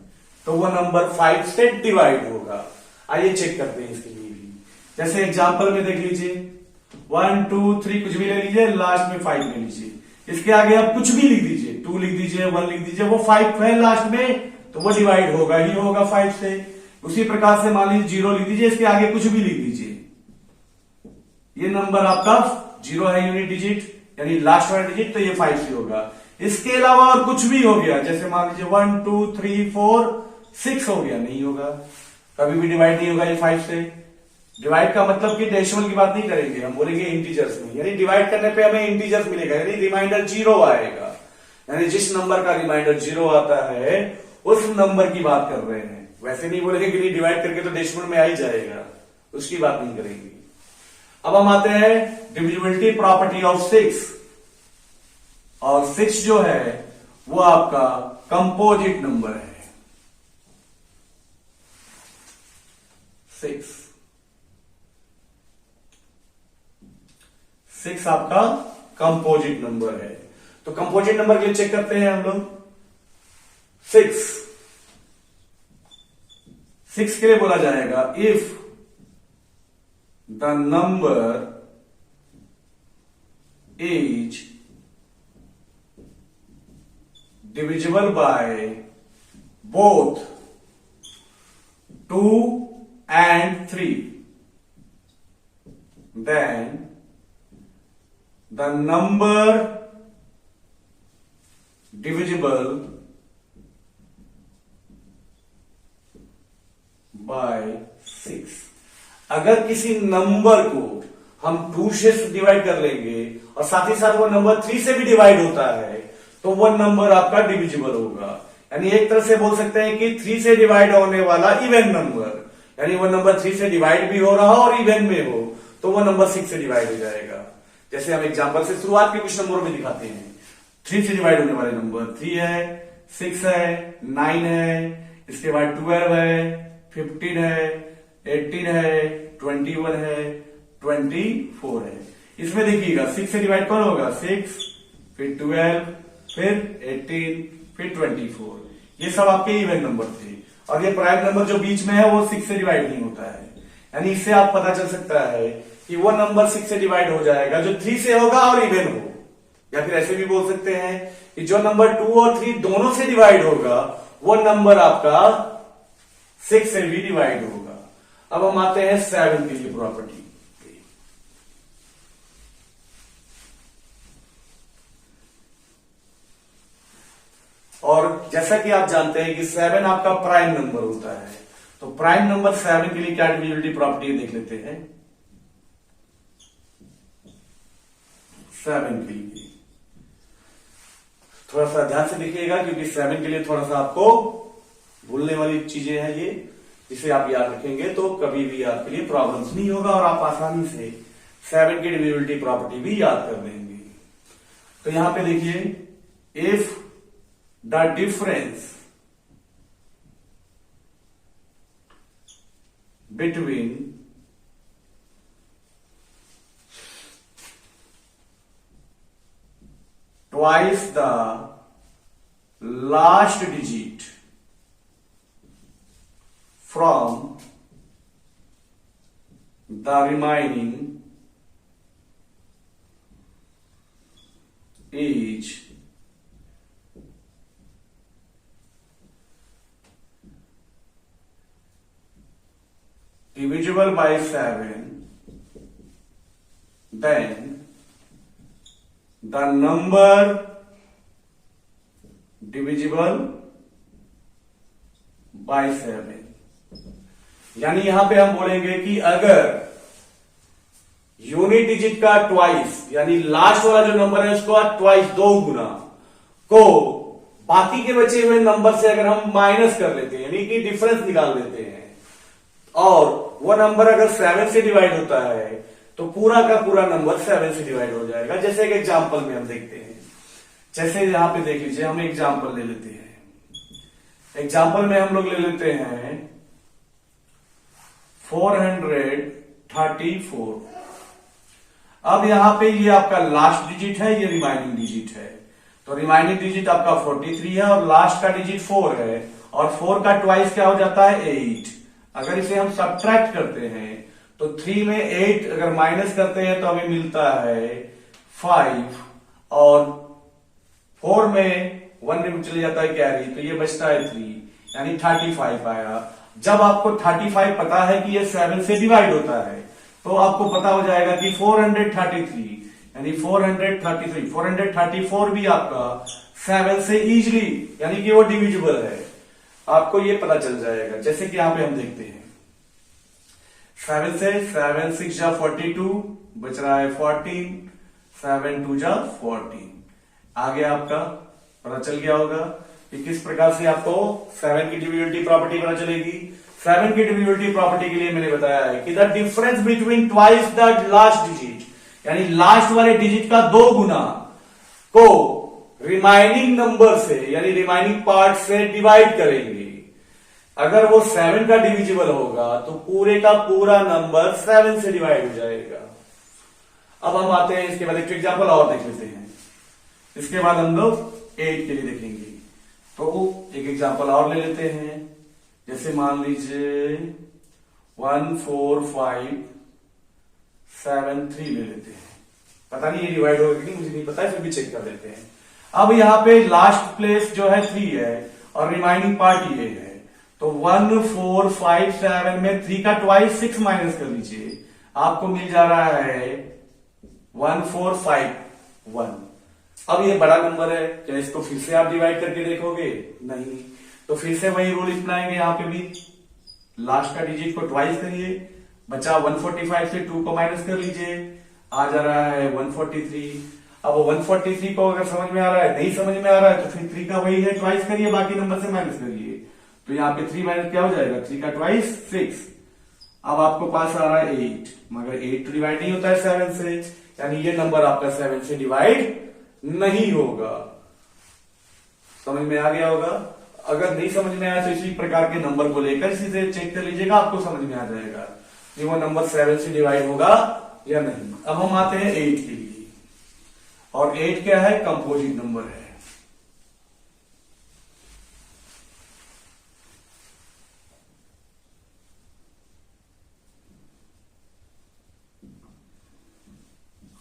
तो वो नंबर 5 से डिवाइड होगा। आइए चेक करते हैं इसके लिए भी। जैसे एग्जांपल में देख लीजिए 1 2 3 कुछ भी ले लीजिए, लास्ट में 5 ले लीजिए। इसके आगे आप कुछ भी लिख दीजिए, 2 लिख दीजिए, 1 लिख दीजिए, वो 5 है लास्ट में, तो वो डिवाइड होगा ही होगा 5 से। उसी प्रकार से मान लीजिए 0 लिख दीजिए, इसके आगे कुछ भी लिख दीजिए, ये नंबर आपका 0 है यूनिट डिजिट, यानी लास्ट वाला डिजिट, तो ये 5 से होगा। इसके अलावा और कुछ भी हो गया, जैसे मान लीजिए 1 2 3 4 6 हो गया, नहीं होगा, कभी भी डिवाइड नहीं होगा ये 5 से। डिवाइड का मतलब कि डेसिमल की बात नहीं करेंगे, हम बोलेंगे इंटीजर्स में, यानी डिवाइड करने पे हमें इंटीजर्स मिलेगा, यानी रिमाइंडर 0 आएगा। यानी जिस नंबर का रिमाइंडर 0 आता है उस नंबर की बात कर रहे हैं। वैसे नहीं बोलेंगे कि नहीं डिवाइड करके तो डेसिमल में आ ही जाएगा, उसकी बात नहीं करेंगे। अब हम आते हैं डिविजिबिलिटी प्रॉपर्टी ऑफ 6, और 6 जो है वो आपका कंपोजिट नंबर है। 6 आपका कंपोजिट नंबर है। तो कंपोजिट नंबर के लिए चेक करते हैं हम लोग। 6 के लिए बोला जाएगा if the number is divisible by both 2 and 3, then the number divisible by 6। अगर किसी नंबर को हम 2 से डिवाइड कर लेंगे और साथ ही साथ वो नंबर 3 से भी डिवाइड होता है, तो वो नंबर आपका डिविजिबल होगा। यानी एक तरह से बोल सकते हैं कि 3 से डिवाइड होने वाला इवन नंबर, यानी वो नंबर 3 से डिवाइड भी हो रहा हो और इवन में हो, तो वो नंबर 6 से डिवाइड हो जाएगा। जैसे हम एग्जांपल से शुरुआत के कुछ नंबरों में दिखाते हैं। 3 से डिवाइड होने वाले नंबर 3 है, 6 है, 9 है, इसके बाद 12 है, 15 है, 18 है, 21 है, 24 है। इसमें देखिएगा 6 से डिवाइड कौन होगा, 6, फिर 12, फिर 18, फिर 24। ये सब आपके इवन नंबर थे, और ये प्राइम नंबर जो बीच में है वो 6 से डिवाइड नहीं होता है। यानी इससे आप पता चल सकता है कि वो नंबर 6 से डिवाइड हो जाएगा जो 3 से होगा और इवन हो। या फिर ऐसे भी बोल सकते हैं कि जो नंबर 2 और 3 दोनों से डिवाइड होगा वो नंबर आपका 6 से भी डिवाइड होगा। अब हम आते हैं 7 के लिए प्रॉपर्टी। और जैसा कि आप जानते हैं कि 7 आपका प्राइम नंबर होता है, तो प्राइम नंबर 7 के लिए क्या डिविजिबिलिटी प्रॉपर्टी देख लेते हैं। 7 के लिए थोड़ा सा ध्यान से देखिएगा, क्योंकि 7 के लिए थोड़ा सा आपको भूलने वाली चीजें हैं ये, इसे आप याद रखेंगे तो कभी भी आपके लिए प्रॉब्लम्स नहीं होगा और आप आसानी से 7 की डिविजिबिलिटी प्रॉपर्टी भी याद कर लेंगे। तो यहां पे देखिए, if the difference between twice the last digit from the remaining is divisible by 7, then the number divisible by 7। यानी यहां पे हम बोलेंगे कि अगर यूनिट डिजिट का ट्वाइस, यानी लास्ट वाला जो नंबर है उसको ट्वाइस 2 गुना को बाकी के बचे हुए नंबर से अगर हम माइनस कर लेते हैं, यानी कि डिफरेंस निकाल लेते हैं, और वो नंबर अगर 7 से डिवाइड होता है तो पूरा का पूरा नंबर 7 से डिवाइड हो जाएगा। जैसे एक एग्जांपल में हम देखते हैं, जैसे यहाँ पे देख लीजिए, हम एग्जाम्पल ले लेते हैं। एग्जाम्पल में हम लोग ले लेते हैं 434। अब यहां पे ये आपका लास्ट डिजिट है, ये रिमाइनिंग डिजिट है। तो रिमाइनिंग डिजिट आपका 43 है और लास्ट का डिजिट 4 है, और 4 का ट्वाइस क्या हो जाता है 8। अगर इसे हम सब्ट्रैक्ट करते हैं तो 3 में 8 अगर माइनस करते हैं तो हमें मिलता है 5, और 4 में 1 चले जाता है कैरी, तो ये बचता है 3, यानी 35 आया। जब आपको 35 पता है कि ये 7 से डिवाइड होता है, तो आपको पता हो जाएगा कि 433 यानी 434 भी आपका 7 से इजीली, यानी कि वो डिविजिबल है, आपको ये पता चल जाएगा। जैसे कि यहां पे हम देखते हैं 7 से 7 6 जा 42, बच रहा है 14, 7 2 जा 14। आगे आपका पता चल गया होगा कि किस प्रकार से आपको 7 की डिविजिबिलिटी प्रॉपर्टी पता चलेगी। 7 की डिविजिबिलिटी प्रॉपर्टी के लिए मैंने बताया है कि the difference between twice the last digit, यानी लास्ट वाले डिजिट का 2 गुना को रिमाइनिंग नंबर से, यानी रिमाइनिंग पार्ट से डिवाइड करेंगे। अगर वो 7 का डिविजिबल होगा तो पूरे का पूरा नंबर 7 से डिवाइड हो जाएगा। अब हम आते हैं इसके बाद एक एग्जाम्पल और देख लेते हैं। इसके बाद हम लोग 8 के लिए देखेंगे। तो एक एग्जाम्पल और ले लेते हैं। जैसे मान लीजिए 14573 ले लेते हैं। पता नहीं ये डिवाइड होगा कि नहीं, मुझे नहीं पता है, फिर भी चेक कर लेते हैं। अब यहां पे लास्ट प्लेस जो है 3 है और रिमाइनिंग पार्ट ये है, तो 1457 में 3 का ट्वाइस 6 माइनस कर लीजिए, आपको मिल जा रहा है 1451। अब ये बड़ा नंबर है, क्या इसको फिर से आप डिवाइड करके देखोगे? नहीं। तो फिर से वही रूल अपनाएंगे। यहां पे भी लास्ट का डिजिट को ट्वाइस करिए, बचा 145 से 2 को माइनस कर लीजिए, आ जा रहा है 143। अब 143 को अगर समझ में आ रहा है, नहीं समझ में आ रहा है, तो फिर 3 का वही है, ट्वाइस करिए, बाकी नंबर से माइनस करिए। तो यहाँ पे 3 माइनस क्या हो जाएगा, 3 का ट्वाइस 6। अब आपको पास आ रहा है 8, मगर 8 तो डिवाइड नहीं होता है 7 से, यानी ये नंबर आपका 7 से डिवाइड नहीं होगा। समझ में आ गया होगा। अगर नहीं समझ में आया तो इसी प्रकार के नंबर को लेकर सीधे चेक कर लीजिएगा, आपको समझ में आ जाएगा कि वो नंबर 7 से डिवाइड होगा या नहीं। अब हम आते हैं 8 के लिए, और 8 क्या है, कंपोजिट नंबर है।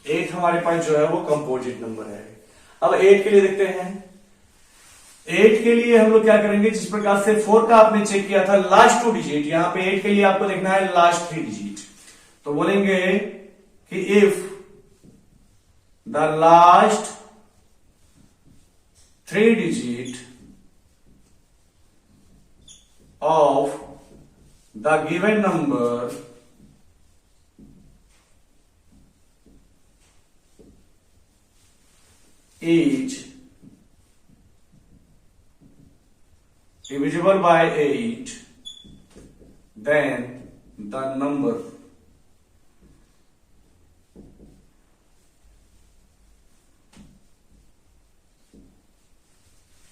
एट हमारे पास जो है वो कंपोजिट नंबर है। अब 8 के लिए देखते हैं। 8 के लिए हम लोग क्या करेंगे, जिस प्रकार से 4 का आपने चेक किया था लास्ट 2 डिजिट, यहां पे 8 के लिए आपको देखना है लास्ट 3 डिजिट। तो बोलेंगे कि if the last 3 digit of the given number is divisible by 8, then the number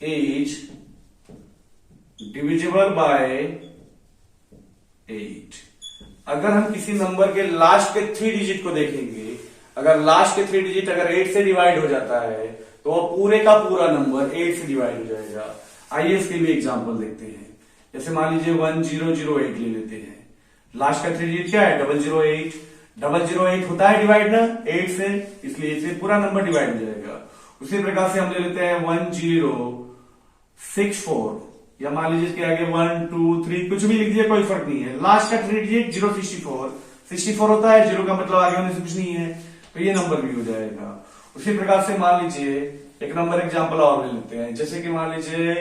is divisible by 8। अगर हम किसी नंबर के लास्ट के 3 डिजिट को देखेंगे, अगर लास्ट के 3 डिजिट अगर 8 से डिवाइड हो जाता है तो वो पूरे का पूरा नंबर 8 से डिवाइड हो जाएगा। आइए इसके लिए एग्जांपल देखते हैं। जैसे मान लीजिए 1008 ले लेते हैं। लास्ट का 3 डिजिट क्या है, 008। 008 होता है डिवाइड ना 8 से, इसलिए इससे पूरा नंबर डिवाइड हो जाएगा। उसी प्रकार से हम ले लेते हैं 1064, या मान लीजिए इसके आगे 1 2 3 कुछ भी लिख दिए, कोई फर्क नहीं है। लास्ट का 3 डिजिट 064 होता है, 0 का मतलब आगे होने से कुछ नहीं है, तो ये नंबर भी हो जाएगा। उसी प्रकार से मान लीजिए एक नंबर एग्जांपल और ले लेते हैं। जैसे कि मान लीजिए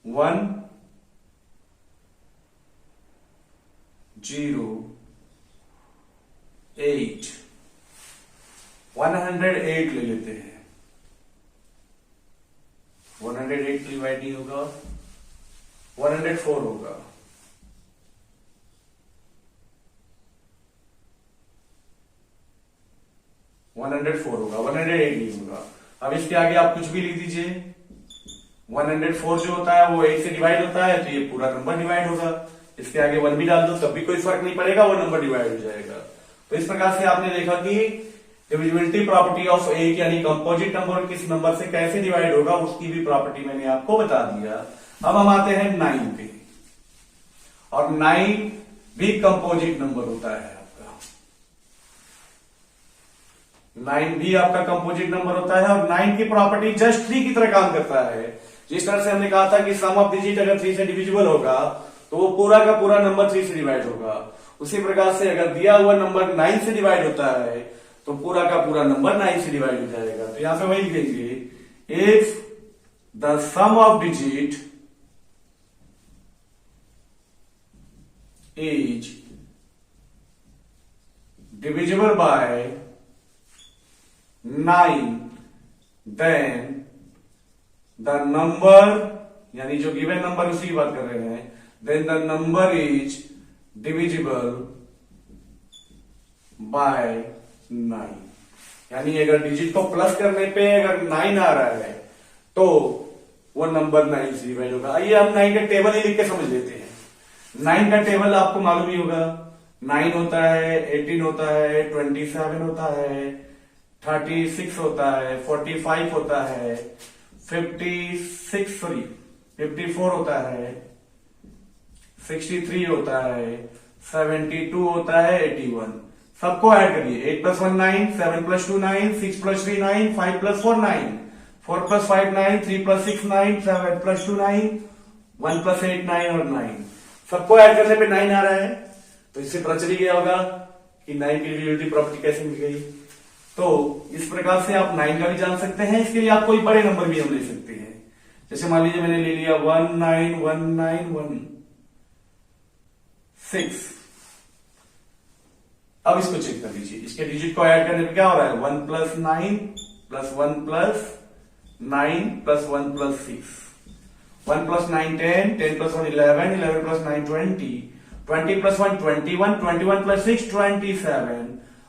108 ले लेते हैं। 108 डिवाइड नहीं होगा, 104 होगा। 104 104 होगा, 108 नहीं होगा। अब इसके आगे आप कुछ भी लिख दीजिए। 104 जो होता है वो 8 से डिवाइड होता है, तो ये पूरा नंबर डिवाइड होगा। इसके आगे 1 भी डाल दो तब भी कोई फर्क नहीं पड़ेगा, वो नंबर डिवाइड हो जाएगा। तो इस प्रकार से आपने देखा कि डिविजिबिलिटी प्रॉपर्टी ऑफ ए यानी कंपोजिट नंबर किस नंबर से कैसे डिवाइड होगा, उसकी भी प्रॉपर्टी मैंने आपको बता दिया। अब हम आते हैं 9 पे, और 9 भी कंपोजिट नंबर होता है आपका। 9 भी आपका कंपोजिट नंबर होता है, और 9 की प्रॉपर्टी जस्ट 3 की तरह काम करता है। जिस तरह से हमने कहा था कि सम ऑफ डिजिट अगर 3 से डिविजिबल होगा तो वो पूरा का पूरा नंबर 3 से डिवाइड होगा, उसी प्रकार से अगर दिया हुआ नंबर 9 से डिवाइड होता है तो पूरा का पूरा नंबर 9 से डिवाइड हो जाएगा। तो यहां पे वही लिखेंगे, if the sum of digit is divisible by 9 then the number, यानी जो गिवन नंबर उसी की बात कर रहे हैं, then the number is divisible by 9। यानी अगर डिजिट को प्लस करने पे अगर 9 आ रहा है तो वो नंबर 9 से डिवाइड होगा। आइए हम 9 का टेबल ही लिख के समझ लेते हैं। 9 का टेबल आपको मालूम ही होगा। 9 होता है, 18 होता है, 27 होता है, 36 होता है, 45 होता है, 54 होता है, 63 होता है, 72 होता है, 81। सबको ऐड करिए। 8 + 1 9, 7 + 2 9, 6 + 3 9, 5 + 4 9, 4 + 5 9, 3 + 6 9, 7 + 2 9, 1 + 8 9 और 9। सबको ऐड करने पे 9 आ रहा है, तो इससे पता चली गया होगा कि 9 की डिविजिबिलिटी प्रॉपर्टी कैसे मिल गई। तो इस प्रकार से आप 9 का भी जान सकते हैं। इसके लिए आप कोई बड़े नंबर भी हम ले सकते हैं। जैसे मान लीजिए मैंने ले लिया 1919116। अब इसको चेक कर लीजिए, इसके डिजिट को ऐड करने पे क्या हो रहा है, 1 + 9 + 1 + 9 + 1 + 6, 1 + 9 10, 10 + 1 11, 11 + 9 20, 20 + 1 21, 21 + 6 27,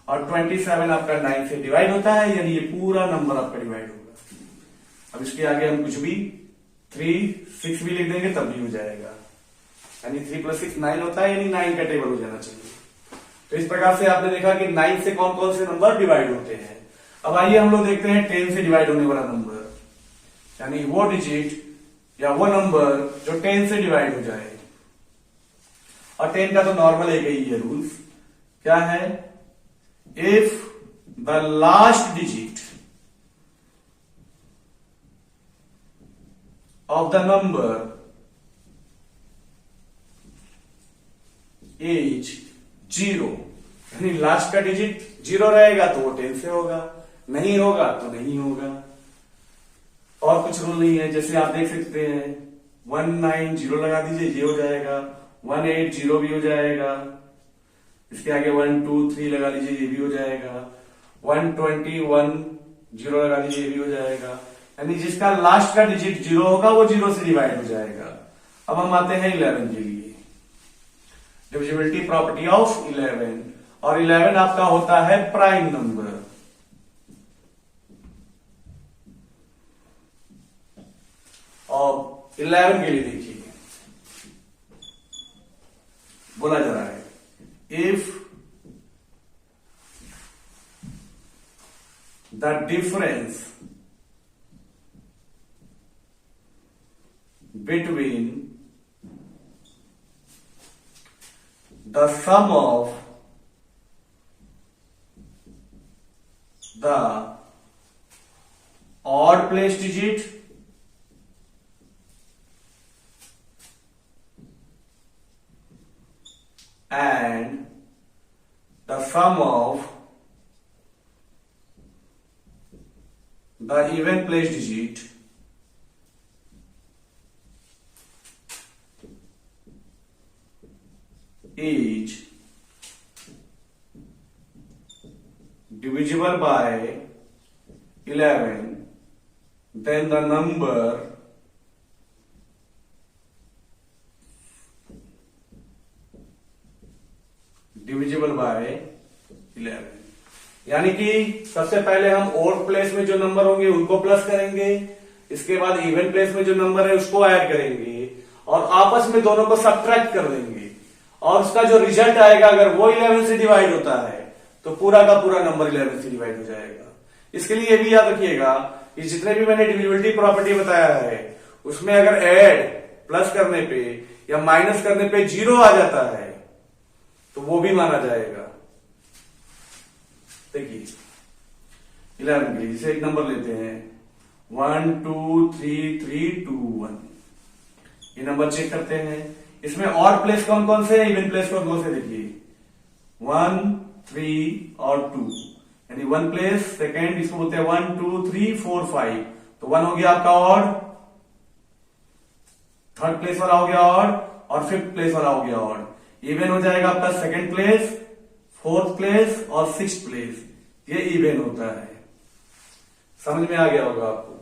और 27 आपका 9 से डिवाइड होता है, यानी ये पूरा नंबर आपका डिवाइड होगा। अब इसके आगे हम कुछ भी 3 6 भी लिख देंगे तब भी हो जाएगा, यानी 3 + 6 9 होता है, यानी 9 का टेबल हो जाना चाहिए। तो इस प्रकार से आपने देखा कि 9 से कौन कौन से नंबर डिवाइड होते हैं। अब आइए हम लोग देखते हैं 10 से डिवाइड होने वाला नंबर, यानी वो डिजिट या वो नंबर जो 10 से डिवाइड हो जाए। और 10 का तो नॉर्मल एक ही है रूल्स, क्या है, if the last digit of the number is 0, यानी लास्ट का डिजिट 0 रहेगा तो वो 10 से होगा, नहीं होगा तो नहीं होगा। और कुछ रूल नहीं है, जैसे आप देख सकते हैं 190 लगा दीजिए, ये हो जाएगा, 180 भी हो जाएगा, इसके आगे 1 2 3 लगा लीजिए, ये भी हो जाएगा, 121 लगा दीजिए, ये भी हो जाएगा। यानी जिसका लास्ट का डिजिट 0 होगा वो 0 से डिवाइड हो जाएगा। अब हम आते हैं 11 के लिए, डिविजिबिलिटी प्रॉपर्टी ऑफ 11, और 11 आपका होता है प्राइम नंबर। और 11 के लिए देखिए, बोला जा रहा है, if the difference between the sum of the odd place digit and the sum of the even place digit is divisible by 11, then the number divisible by 11, यानी कि सबसे पहले हम ओड प्लेस में जो नंबर होंगे उनको प्लस करेंगे, इसके बाद इवन प्लेस में जो नंबर है उसको ऐड करेंगे और आपस में दोनों को सब्ट्रैक्ट कर देंगे और उसका जो रिजल्ट आएगा अगर वो 11 से डिवाइड होता है तो पूरा का पूरा नंबर 11 से डिवाइड हो जाएगा। इसके लिए ये भी याद रखिएगा कि जितने भी मैंने डिविजिबिलिटी प्रॉपर्टी बताया है उसमें अगर ऐड प्लस करने पे या माइनस करने पे 0 आ जाता है तो वो भी माना जाएगा। देखिए 11 के लिए जैसे एक नंबर लेते हैं 1 2 3 3 2 1, ये नंबर चेक करते हैं। इसमें और प्लेस कौन कौन से है, इवन प्लेस कौन कौन से, देखिए 1 3 और 2, यानी 1 प्लेस सेकेंड, इसको बोलते हैं 1 2 3 4 5, तो 1 हो गया आपका ऑड, थर्ड प्लेस वाला हो गया ऑड और फिफ्थ प्लेस वाला हो गया ऑड। इवन हो जाएगा आपका सेकेंड प्लेस, फोर्थ प्लेस और सिक्स्थ प्लेस, ये इवन होता है। समझ में आ गया होगा आपको।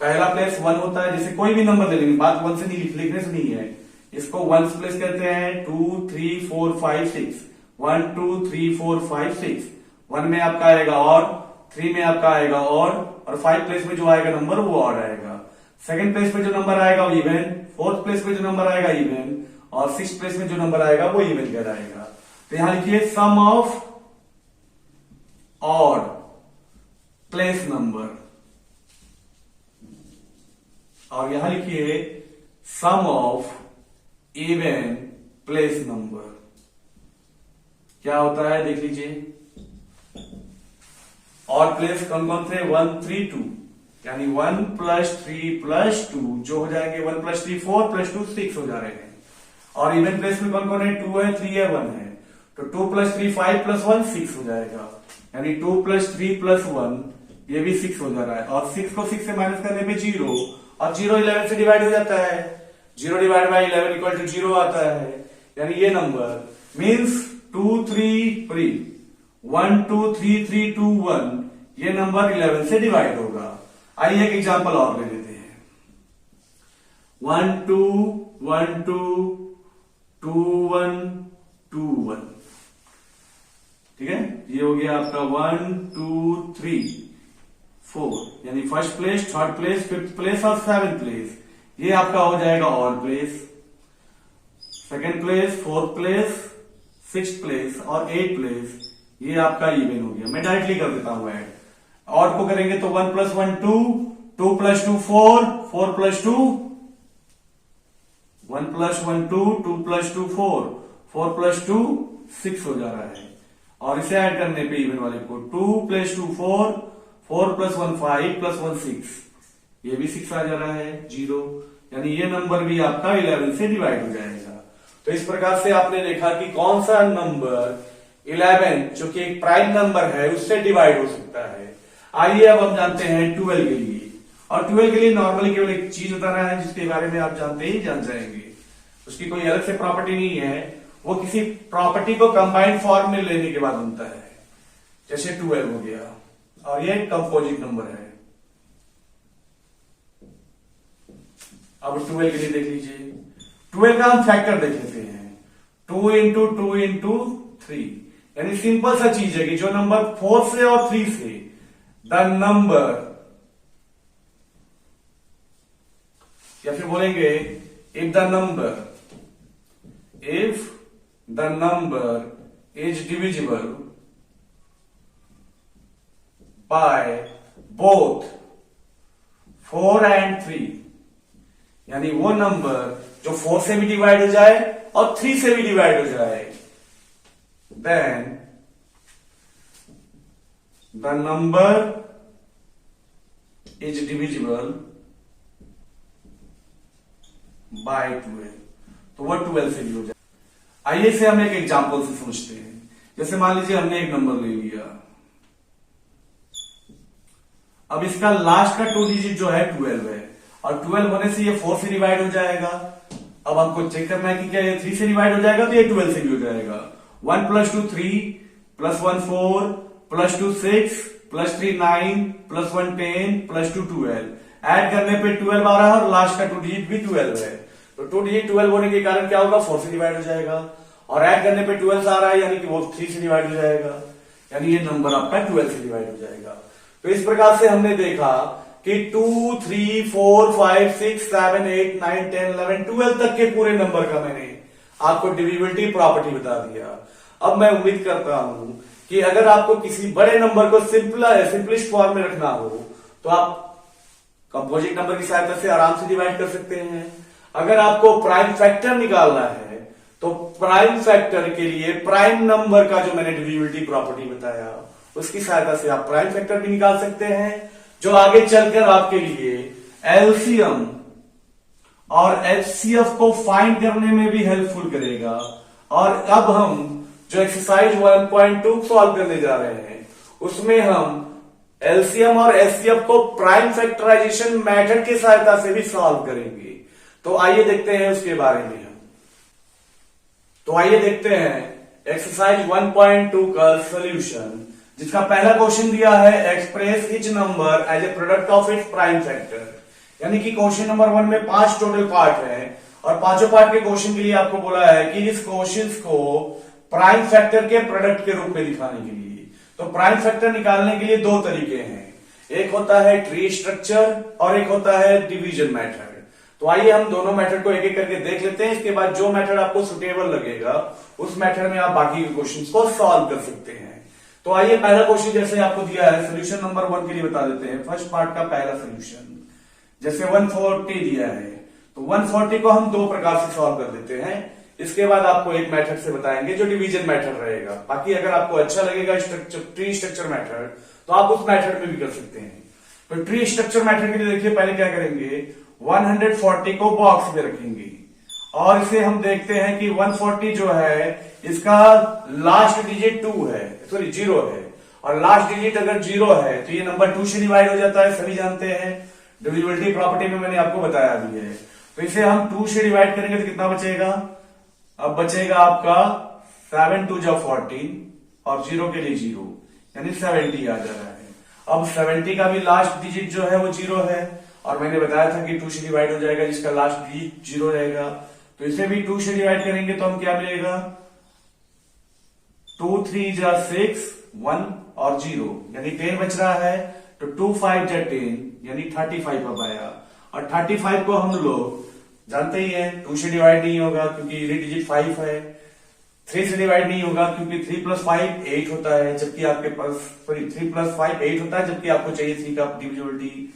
पहला प्लेस 1 होता है, जैसे कोई भी नंबर ले लेंगे, बात 1 से नहीं लिखने से नहीं है, इसको 1 प्लेस कहते हैं 2 3 4 5 6, 1 2 3 4 5 6, 1 में आपका आएगा ऑड, 3 में आपका आएगा ऑड और 5 प्लेस में जो आएगा नंबर वो ऑड आएगा। सेकंड प्लेस पे जो नंबर आएगा वो इवन, फोर्थ प्लेस पे जो नंबर आएगा इवन और सिक्स्थ प्लेस में जो नंबर आएगा वो इवन कहलाएगा। तो यहां लिखिए सम ऑफ ऑड प्लेस नंबर और यहां लिखिए सम ऑफ इवन प्लेस नंबर। क्या होता है देख लीजिए। ऑड प्लेस कौन कौन थे, 1 3 2, यानी 1 प्लस 3 प्लस 2 जो हो जाएंगे 1 प्लस 3 4 प्लस 2 6 हो जा रहे हैं। और इवन प्लेस में कौन कौन है, 2 है 3 है 1 है, तो 2 प्लस 3 5 प्लस 1 6 हो जाएगा, यानी 2 प्लस 3 प्लस 1 ये भी 6 हो जा रहा है। और 6 को 6 से माइनस करने पे 0 और 0 11 से डिवाइड हो जाता है, 0 डिवाइड बाई 11 इक्वल टू 0 आता है, यानी ये नंबर मीन्स 2 3 3 1 2 3 3 2 1 ये नंबर 11 से डिवाइड होगा। आइए एक एग्जांपल और ले लेते हैं। 1 2 1 2 2 1 2 1, ठीक है, ये हो गया आपका 1 2 3 4, यानी first place, third place, fifth place और सेवेंथ प्लेस, ये आपका हो जाएगा odd place. Second place, fourth place, sixth place और एट प्लेस, ये आपका इवन हो गया। मैं डायरेक्टली कर देता हूं ऐड। ऑड को करेंगे तो 1 plus 1 2, 2 plus 2 4, 4 plus 2 1 plus 1 2, 2 plus 2 4, 4 plus 2 6 हो जा रहा है। और इसे ऐड करने पे इवन वाले को 2 प्लस 2 4, 4 प्लस 1 5 प्लस 1 6, ये भी 6 आ जा रहा है 0, यानी ये नंबर भी आपका 11 से डिवाइड हो जाएगा। तो इस प्रकार से आपने देखा कि कौन सा नंबर 11 जो कि एक प्राइम नंबर है उससे डिवाइड हो सकता है। आइए अब हम जानते हैं 12 के लिए। और 12 के लिए नॉर्मली केवल एक चीज बताना है जिसके बारे में आप जानते ही जान जाएंगे, उसकी कोई अलग से प्रॉपर्टी नहीं है, वो किसी प्रॉपर्टी को कंबाइंड फॉर्म में लेने के बाद बनता है। जैसे 12 हो गया और ये कंपोजिट नंबर है। अब 12 के लिए देख लीजिए, 12 का हम फैक्टर देख लेते हैं। 2 इंटू 2 इंटू 3, यानी सिंपल सा चीज है कि जो नंबर 4 से और 3 से द नंबर, या फिर बोलेंगे if the number is divisible by both 4 and 3, यानी वो नंबर जो 4 से भी डिवाइड हो जाए और 3 से भी डिवाइड हो जाए, then the number is divisible by 12, तो वह 12 से भी हो जाए। आइए इसे हम एक एग्जांपल से समझते हैं। जैसे मान लीजिए हमने एक नंबर ले लिया, अब इसका लास्ट का 2 डिजिट जो है 12 है और 12 होने से ये 4 से डिवाइड हो जाएगा। अब हमको चेक करना है कि क्या ये 3 से डिवाइड हो जाएगा, तो ये 12 से भी हो जाएगा। 1 plus 2 3 plus 1 4 plus 2 6 plus 3 9 plus 1 10 plus 2 12, add करने पे 12 आ रहा है और लास्ट का 2 डिजिट भी 12 है, तो 2 डिजिट 12 होने के कारण क्या होगा, 4 से डिवाइड हो जाएगा। और ऐड करने पे 12 आ रहा है यानी कि वो 3 से डिवाइड हो जाएगा। यानी ये नंबर आपका 12 से डिवाइड हो जाएगा। तो इस प्रकार से हमने देखा कि 2, 3, 4, 5, 6, 7, 8, 9, 10, 11, 12 तक के पूरे नंबर का मैंने आपको डिविजिबिलिटी प्रॉपर्टी बता दिया। अब मैं उम्मीद करता हूं कि अगर आपको किसी बड़े नंबर को सिंपलिस्ट फॉर्म में रखना हो तो आप कंपोजिट नंबर की सहायता से आराम से डिवाइड कर सकते हैं। अगर आपको प्राइम फैक्टर निकालना है तो प्राइम फैक्टर के लिए प्राइम नंबर का जो मैंने डिविजिबिलिटी प्रॉपर्टी बताया उसकी सहायता से आप प्राइम फैक्टर भी निकाल सकते हैं, जो आगे चलकर आपके लिए एलसीएम और एचसीएफ को फाइंड करने में भी हेल्पफुल करेगा। और अब हम जो एक्सरसाइज 1.2 सॉल्व करने जा रहे हैं उसमें हम एलसीएम और एचसीएफ को प्राइम फैक्टराइजेशन मेथड की सहायता से भी सॉल्व करेंगे। तो आइए देखते हैं उसके बारे में हम। तो आइए देखते हैं एक्सरसाइज 1.2 का सॉल्यूशन, जिसका पहला क्वेश्चन दिया है express each number as a product of its prime factor. यानी कि क्वेश्चन नंबर 1 में 5 टोटल पार्ट है और पांचों पार्ट के क्वेश्चन के लिए आपको बोला है कि इस क्वेश्चन को प्राइम फैक्टर के प्रोडक्ट के रूप में दिखाने के लिए। तो प्राइम फैक्टर निकालने के लिए दो तरीके हैं, एक होता है ट्री स्ट्रक्चर और एक होता है डिवीजन मेथड। तो आइए हम दोनों मेथड को एक एक करके देख लेते हैं। इसके बाद जो मेथड आपको सुटेबल लगेगा उस मेथड में आप बाकी के क्वेश्चन को सॉल्व कर सकते हैं। तो आइए पहला क्वेश्चन जैसे आपको दिया है सोल्यूशन नंबर 1 के लिए बता देते हैं। फर्स्ट पार्ट का पहला सोल्यूशन जैसे 140 दिया है तो 140 को हम दो प्रकार से सॉल्व कर देते हैं। इसके बाद आपको एक मेथड से बताएंगे जो डिवीजन मेथड रहेगा। बाकी अगर आपको अच्छा लगेगा ट्री स्ट्रक्चर मेथड तो आप उस मेथड में भी कर सकते हैं। तो ट्री स्ट्रक्चर मेथड के लिए देखिए पहले क्या करेंगे, 140 को बॉक्स में रखेंगे और इसे हम देखते हैं कि 140 जो है इसका लास्ट डिजिट 2 है, सॉरी 0 है, और लास्ट डिजिट अगर 0 है तो ये नंबर 2 से डिवाइड हो जाता है, सभी जानते हैं। डिविजिबिलिटी प्रॉपर्टी में मैंने आपको बताया भी है। तो इसे हम 2 से डिवाइड करेंगे तो कितना बचेगा, अब बचेगा आपका 7 2 जा 14 और 0 के लिए 0 यानी 70 आ जा रहा है। अब 70 का भी लास्ट डिजिट जो है वो 0 है और मैंने बताया था कि 2 से डिवाइड हो जाएगा जिसका लास्ट डिजिट 0 रहेगा। तो इसे भी 2 से डिवाइड करेंगे तो हम क्या मिलेगा, 2 3 जा 6 1 और 0 यानी 10 बच रहा है। तो 2 5 जा 10 यानी 35 अब आया। और 35 को हम लोग जानते ही हैं 2 से डिवाइड नहीं होगा क्योंकि यूनिट डिजिट 5 है, 3 से डिवाइड नहीं होगा क्योंकि 3 + 5 8 होता है, जबकि आपके पास 3 + 5 8 होता है, जबकि आपको चाहिए 3 का डिविजिबिलिटी,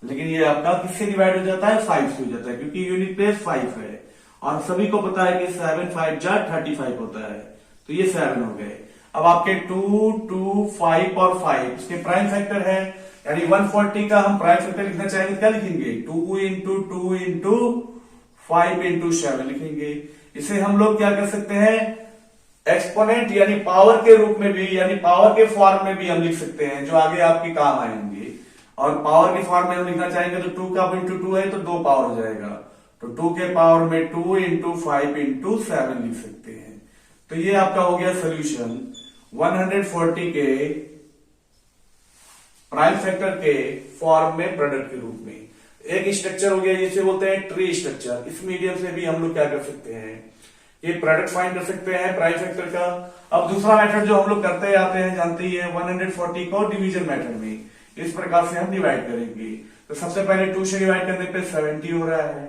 लेकिन ये आपका किससे डिवाइड हो जाता है, 5 से हो जाता है क्योंकि यूनिट प्लेस 5 है। और सभी को पता है कि 7 5 जा 35 होता है, तो ये 7 हो गए। अब आपके 2 2 5 और 5 इसके प्राइम फैक्टर है, यानी 140 का हम प्राइम फैक्टर लिखना चाहेंगे क्या लिखेंगे, 2 × 2 × 5 × 7 लिखेंगे। इसे हम लोग क्या कर सकते हैं, एक्सपोनेंट यानी पावर के रूप में भी, यानी पावर के फॉर्म में भी हम लिख सकते हैं, जो आगे आपके काम आएंगे। और पावर के फॉर्म में हम लिखना चाहेंगे तो 2 का × 2 है तो 2 पावर हो जाएगा, तो 2 के पावर में 2 × 5 × 7 लिख सकते हैं। तो ये आपका हो गया सोल्यूशन 140 के प्राइम फैक्टर के फॉर्म में प्रोडक्ट के रूप में। एक स्ट्रक्चर हो गया जिसे बोलते हैं ट्री स्ट्रक्चर। इस मीडियम से भी हम लोग क्या कर सकते हैं, ये प्रोडक्ट फाइंड कर सकते हैं प्राइम फैक्टर का। अब दूसरा मेथड जो हम लोग करते आते हैं जानते ही है, 140 को डिवीजन मेथड में इस प्रकार से हम डिवाइड करेंगे। तो सबसे पहले 2 से डिवाइड करने पे 70 हो रहा है,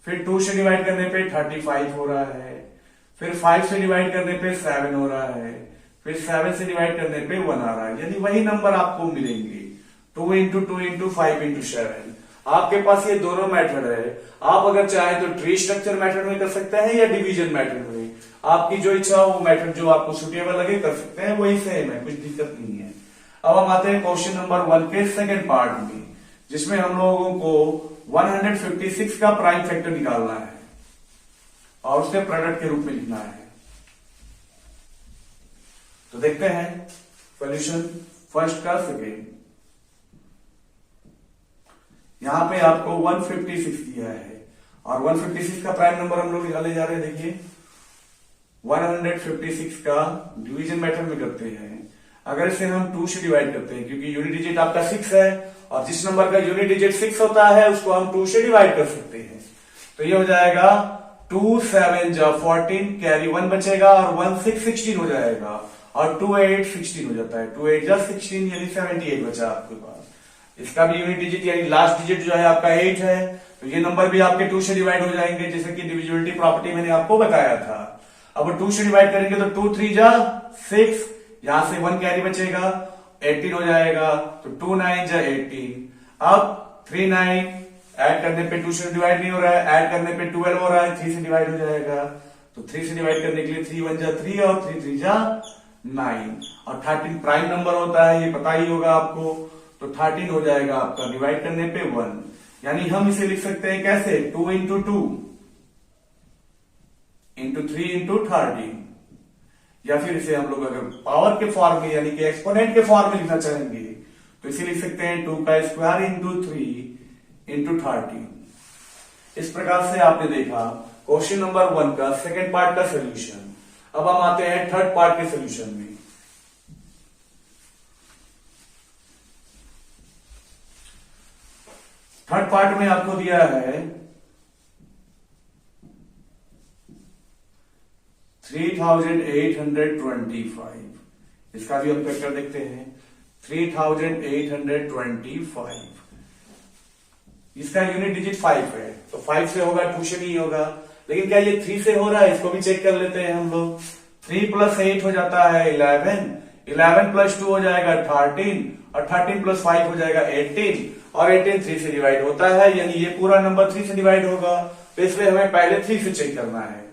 फिर 2 से डिवाइड करने पे 35 हो रहा है, फिर 5 से डिवाइड करने पे 7 हो रहा है, फिर 7 से डिवाइड करने पे 1 आ रहा है, यानी वही नंबर आपको मिलेंगे 2 × 2 × 5 × 7। आपके पास ये दोनों मेथड है, आप अगर चाहें तो ट्री स्ट्रक्चर मेथड में कर सकते हैं या डिवीजन मेथड में, आपकी जो इच्छा हो वो मेथड जो आपको सुटेबल लगे कर सकते हैं, वही सेम है, कुछ दिक्कत नहीं है। अब हम आते हैं क्वेश्चन नंबर 1 के सेकेंड पार्ट में, जिसमें हम लोगों को 156 का प्राइम फैक्टर निकालना है और उसके प्रोडक्ट के रूप में लिखना है। तो देखते हैं सॉल्यूशन फर्स्ट का सेकेंड। यहां पे आपको 156 दिया है और 156 का प्राइम नंबर हम लोग निकाले जा रहे हैं। देखिए 156 का डिवीजन मेथड में करते हैं। अगर इसे हम 2 से डिवाइड करते हैं क्योंकि यूनिट डिजिट आपका 6 है और जिस नंबर का यूनिट डिजिट 6 होता है उसको हम 2 से डिवाइड कर सकते हैं। तो ये हो जाएगा 2 7 जा 14 कैरी 1 बचेगा और 1 6 16 हो जाएगा। और 2 8 16 हो जाता है। 2 8 जा 16 यानी 78 बचा आपके पास। इसका भी यूनिट डिजिट यानी लास्ट डिजिट जो है आपका 8 है, तो ये नंबर भी आपके 2 से डिवाइड हो जाएंगे, जैसे कि डिविजिबिलिटी प्रॉपर्टी मैंने आपको बताया था। अब 2 से डिवाइड करेंगे तो 2 3 जा 6, यहां से 1 कैरी बचेगा, 18 हो जाएगा, तो 2 9 जा 18। अब 3 9 ऐड करने पे 2 से डिवाइड नहीं हो रहा है, ऐड करने पे 12 हो रहा है, 3 से डिवाइड हो जाएगा, तो 3 से डिवाइड करने के लिए 3 1 जा 3 और 3 3 जा 9। और 13 प्राइम नंबर होता है, ये पता ही होगा आपको, तो 13 हो जाएगा आपका डिवाइड करने पे 1। यानी हम इसे लिख सकते हैं कैसे, 2 इंटू 2 इंटू 3 इंटू 13, या फिर इसे हम लोग अगर पावर के फॉर्म में यानी कि एक्सपोनेंट के फॉर्म में लिखना चाहेंगे तो इसे लिख सकते हैं 2 का स्क्वायर इंटू 3 इंटू 13। इस प्रकार से आपने देखा क्वेश्चन नंबर 1 का सेकेंड पार्ट का सोल्यूशन। अब हम आते हैं थर्ड पार्ट के सोल्यूशन में। थर्ड पार्ट में आपको दिया है 3825। इसका भी हम फैक्टर देखते हैं, 3825। इसका यूनिट डिजिट 5 है, तो 5 से होगा, 2 से नहीं होगा। लेकिन क्या ये 3 से हो रहा है, इसको भी चेक कर लेते हैं हम लोग। 3 + 8 हो जाता है 11, 11 + 2 हो जाएगा 13, और 13 + 5 हो जाएगा 18, और 18 3 से डिवाइड होता है, यानी ये पूरा नंबर 3 से डिवाइड होगा। तो इसलिए हमें पहले 3 से चेक करना है।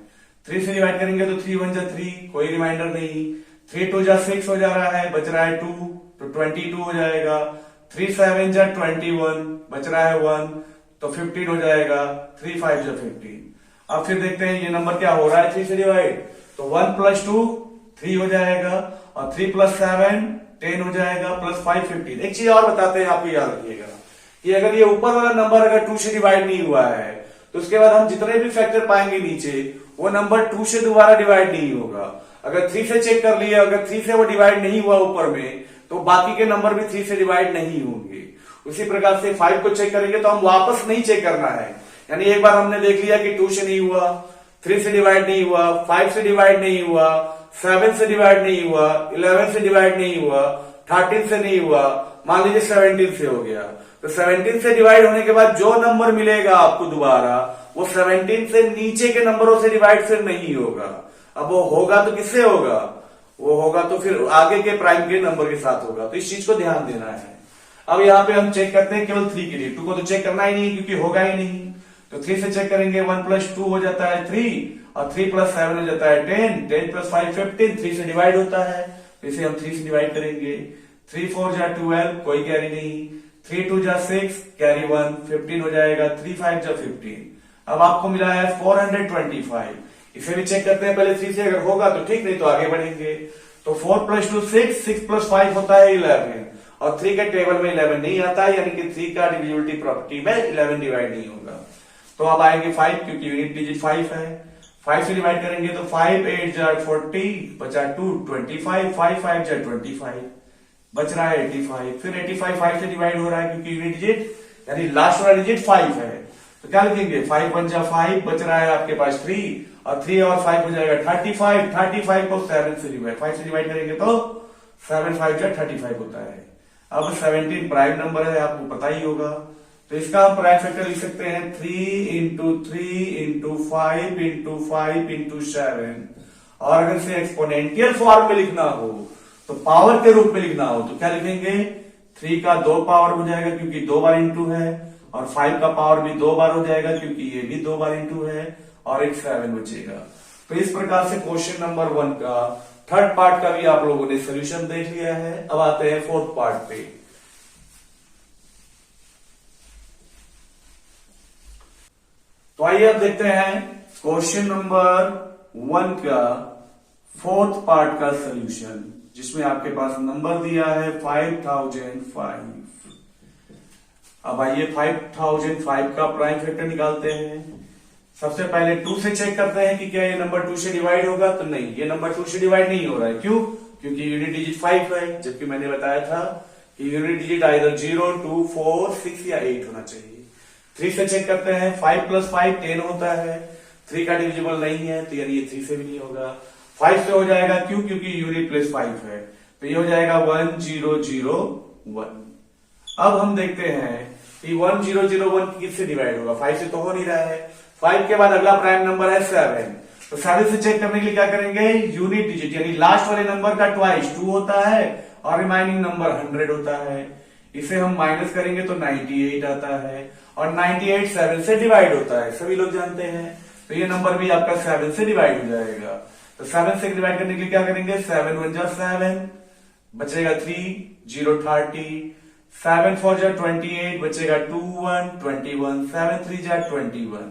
3 से डिवाइड करेंगे तो 3 1 जा 3, कोई रिमाइंडर नहीं। 3 2 जा 6 हो जा रहा है, बच रहा है 2, तो 22 हो जाएगा। 3 7 जा 21, बच रहा है 1, तो 15 हो जाएगा। 3 5 जा 15। अब फिर देखते हैं ये नंबर क्या हो रहा है 3 से डिवाइड, तो 1 + 2 3 हो जाएगा, और 3 + 7 10 हो जाएगा, +5 15। एक चीज और बताते हैं, आपको याद रखिएगा कि अगर ये ऊपर वाला नंबर अगर 2 से डिवाइड नहीं हुआ है तो उसके बाद हम जितने भी फैक्टर पाएंगे नीचे वो नंबर 2 से दोबारा डिवाइड नहीं होगा। अगर 3 से चेक कर लिया, अगर 3 से वो डिवाइड नहीं हुआ ऊपर में, तो बाकी के नंबर भी 3 से डिवाइड नहीं होंगे। उसी प्रकार से 5 को चेक करेंगे तो हम वापस नहीं चेक करना है, यानी एक बार हमने देख लिया कि 2 से नहीं हुआ, 3 से डिवाइड नहीं हुआ, 5 से डिवाइड नहीं हुआ, 7 से डिवाइड नहीं हुआ, 11 से डिवाइड नहीं हुआ, 13 से नहीं हुआ, मान लीजिए 17 से हो गया, तो 17 से डिवाइड होने के बाद जो नंबर मिलेगा आपको दोबारा, वो 17 से नीचे के नंबरों से डिवाइड फिर नहीं होगा। अब वो होगा तो किससे होगा, वो होगा तो फिर आगे के प्राइम के नंबर के साथ होगा। तो इस चीज को ध्यान देना है। अब यहाँ पे हम चेक करते हैं केवल 3 के लिए, 2 को तो चेक करना ही नहीं क्योंकि होगा ही नहीं। तो 3 से चेक करेंगे, 1 + 2 हो जाता है 3, और 3 + 7 हो जाता है 10, 10 + 5 15, 3 से डिवाइड होता है, तो इसे हम 3 से डिवाइड करेंगे। 3 4 जा 12, कोई कैरी नहीं, 3 2 जा 6, कैरी 1, 15 हो जाएगा, 3 5 जा 15। अब आपको मिला है 425। इसे भी चेक करते हैं पहले 3 से, अगर होगा तो ठीक, नहीं तो आगे बढ़ेंगे। तो 4 + 2 6, 6 + 5 होता है 11, और 3 के टेबल में 11 नहीं आता है, यानी कि 3 का डिविजिबिलिटी प्रॉपर्टी में 11 डिवाइड नहीं होगा। तो अब आएंगे 5, क्योंकि यूनिट डिजिट 5 है। 5 से डिवाइड करेंगे तो 5 8 जा 40, बचा 2 25, 5 5 जा 25, बच रहा है 85। फिर 85 5 से डिवाइड हो रहा है क्योंकि यूनिट डिजिट यानी लास्ट वाला डिजिट 5 है, तो क्या लिखेंगे 5 1 जा 5, बच रहा है आपके पास 3, और 3 और 5 हो जाएगा 35। 35 को 7 से डिवाइड, 5 से डिवाइड करेंगे तो 7 5 जा 35 होता है। अब 17 प्राइम नंबर है, आपको पता ही होगा, तो इसका हम प्राइम फैक्टर लिख सकते हैं 3 × 3 × 5 × 5 × 7। और अगर इसे एक्सपोनेंशियल फॉर्म में लिखना हो, तो पावर के रूप में लिखना हो, तो क्या लिखेंगे 3 का 2 पावर हो जाएगा क्योंकि 2 बार इंटू है, और 5 का पावर भी 2 बार हो जाएगा क्योंकि ये भी 2 बार इंटू है, और एक 7 बचेगा। तो इस प्रकार से क्वेश्चन नंबर 1 का थर्ड पार्ट का भी आप लोगों ने सोल्यूशन देख लिया है। अब आते हैं फोर्थ पार्ट पे। तो आइए अब देखते हैं क्वेश्चन नंबर 1 का फोर्थ पार्ट का सोल्यूशन, जिसमें आपके पास नंबर दिया है 5005। अब आइए 5005 का प्राइम फैक्टर निकालते हैं। सबसे पहले 2 से चेक करते हैं कि क्या ये नंबर 2 से डिवाइड होगा, तो नहीं, ये नंबर 2 से डिवाइड नहीं हो रहा है। क्यों? क्योंकि यूनिट डिजिट 5 है, जबकि मैंने बताया था कि यूनिट डिजिट आइदर 0 2 4 6 या 8 होना चाहिए। 3 से चेक करते हैं, 5 + 5 10 होता है, 3 का डिविजिबल नहीं है, तो यानी ये 3 से भी नहीं होगा। 5 से हो जाएगा, क्यों? क्योंकि यूनिट प्लेस 5 है, तो ये हो जाएगा 1001। अब हम देखते हैं कि 1001 किससे डिवाइड होगा, 5 से तो हो नहीं रहा है। 5 के बाद अगला प्राइम नंबर है 7, तो 7 से चेक करने के लिए क्या करेंगे, यूनिट डिजिट यानी लास्ट वाले नंबर का ट्वाइस 2 होता है और रिमाइनिंग नंबर 100 होता है। इसे हम माइनस करेंगे तो 98 आता है, और 98 7 से डिवाइड होता है, सभी लोग जानते हैं। तो ये नंबर भी आपका 7 से डिवाइड हो जाएगा। तो 7 से डिवाइड करने के लिए क्या करेंगे, 7 1 जा 7, बचेगा 3, 0 30, 7 4 जा 28, बचेगा 2 1 21, 7 3 जा 21।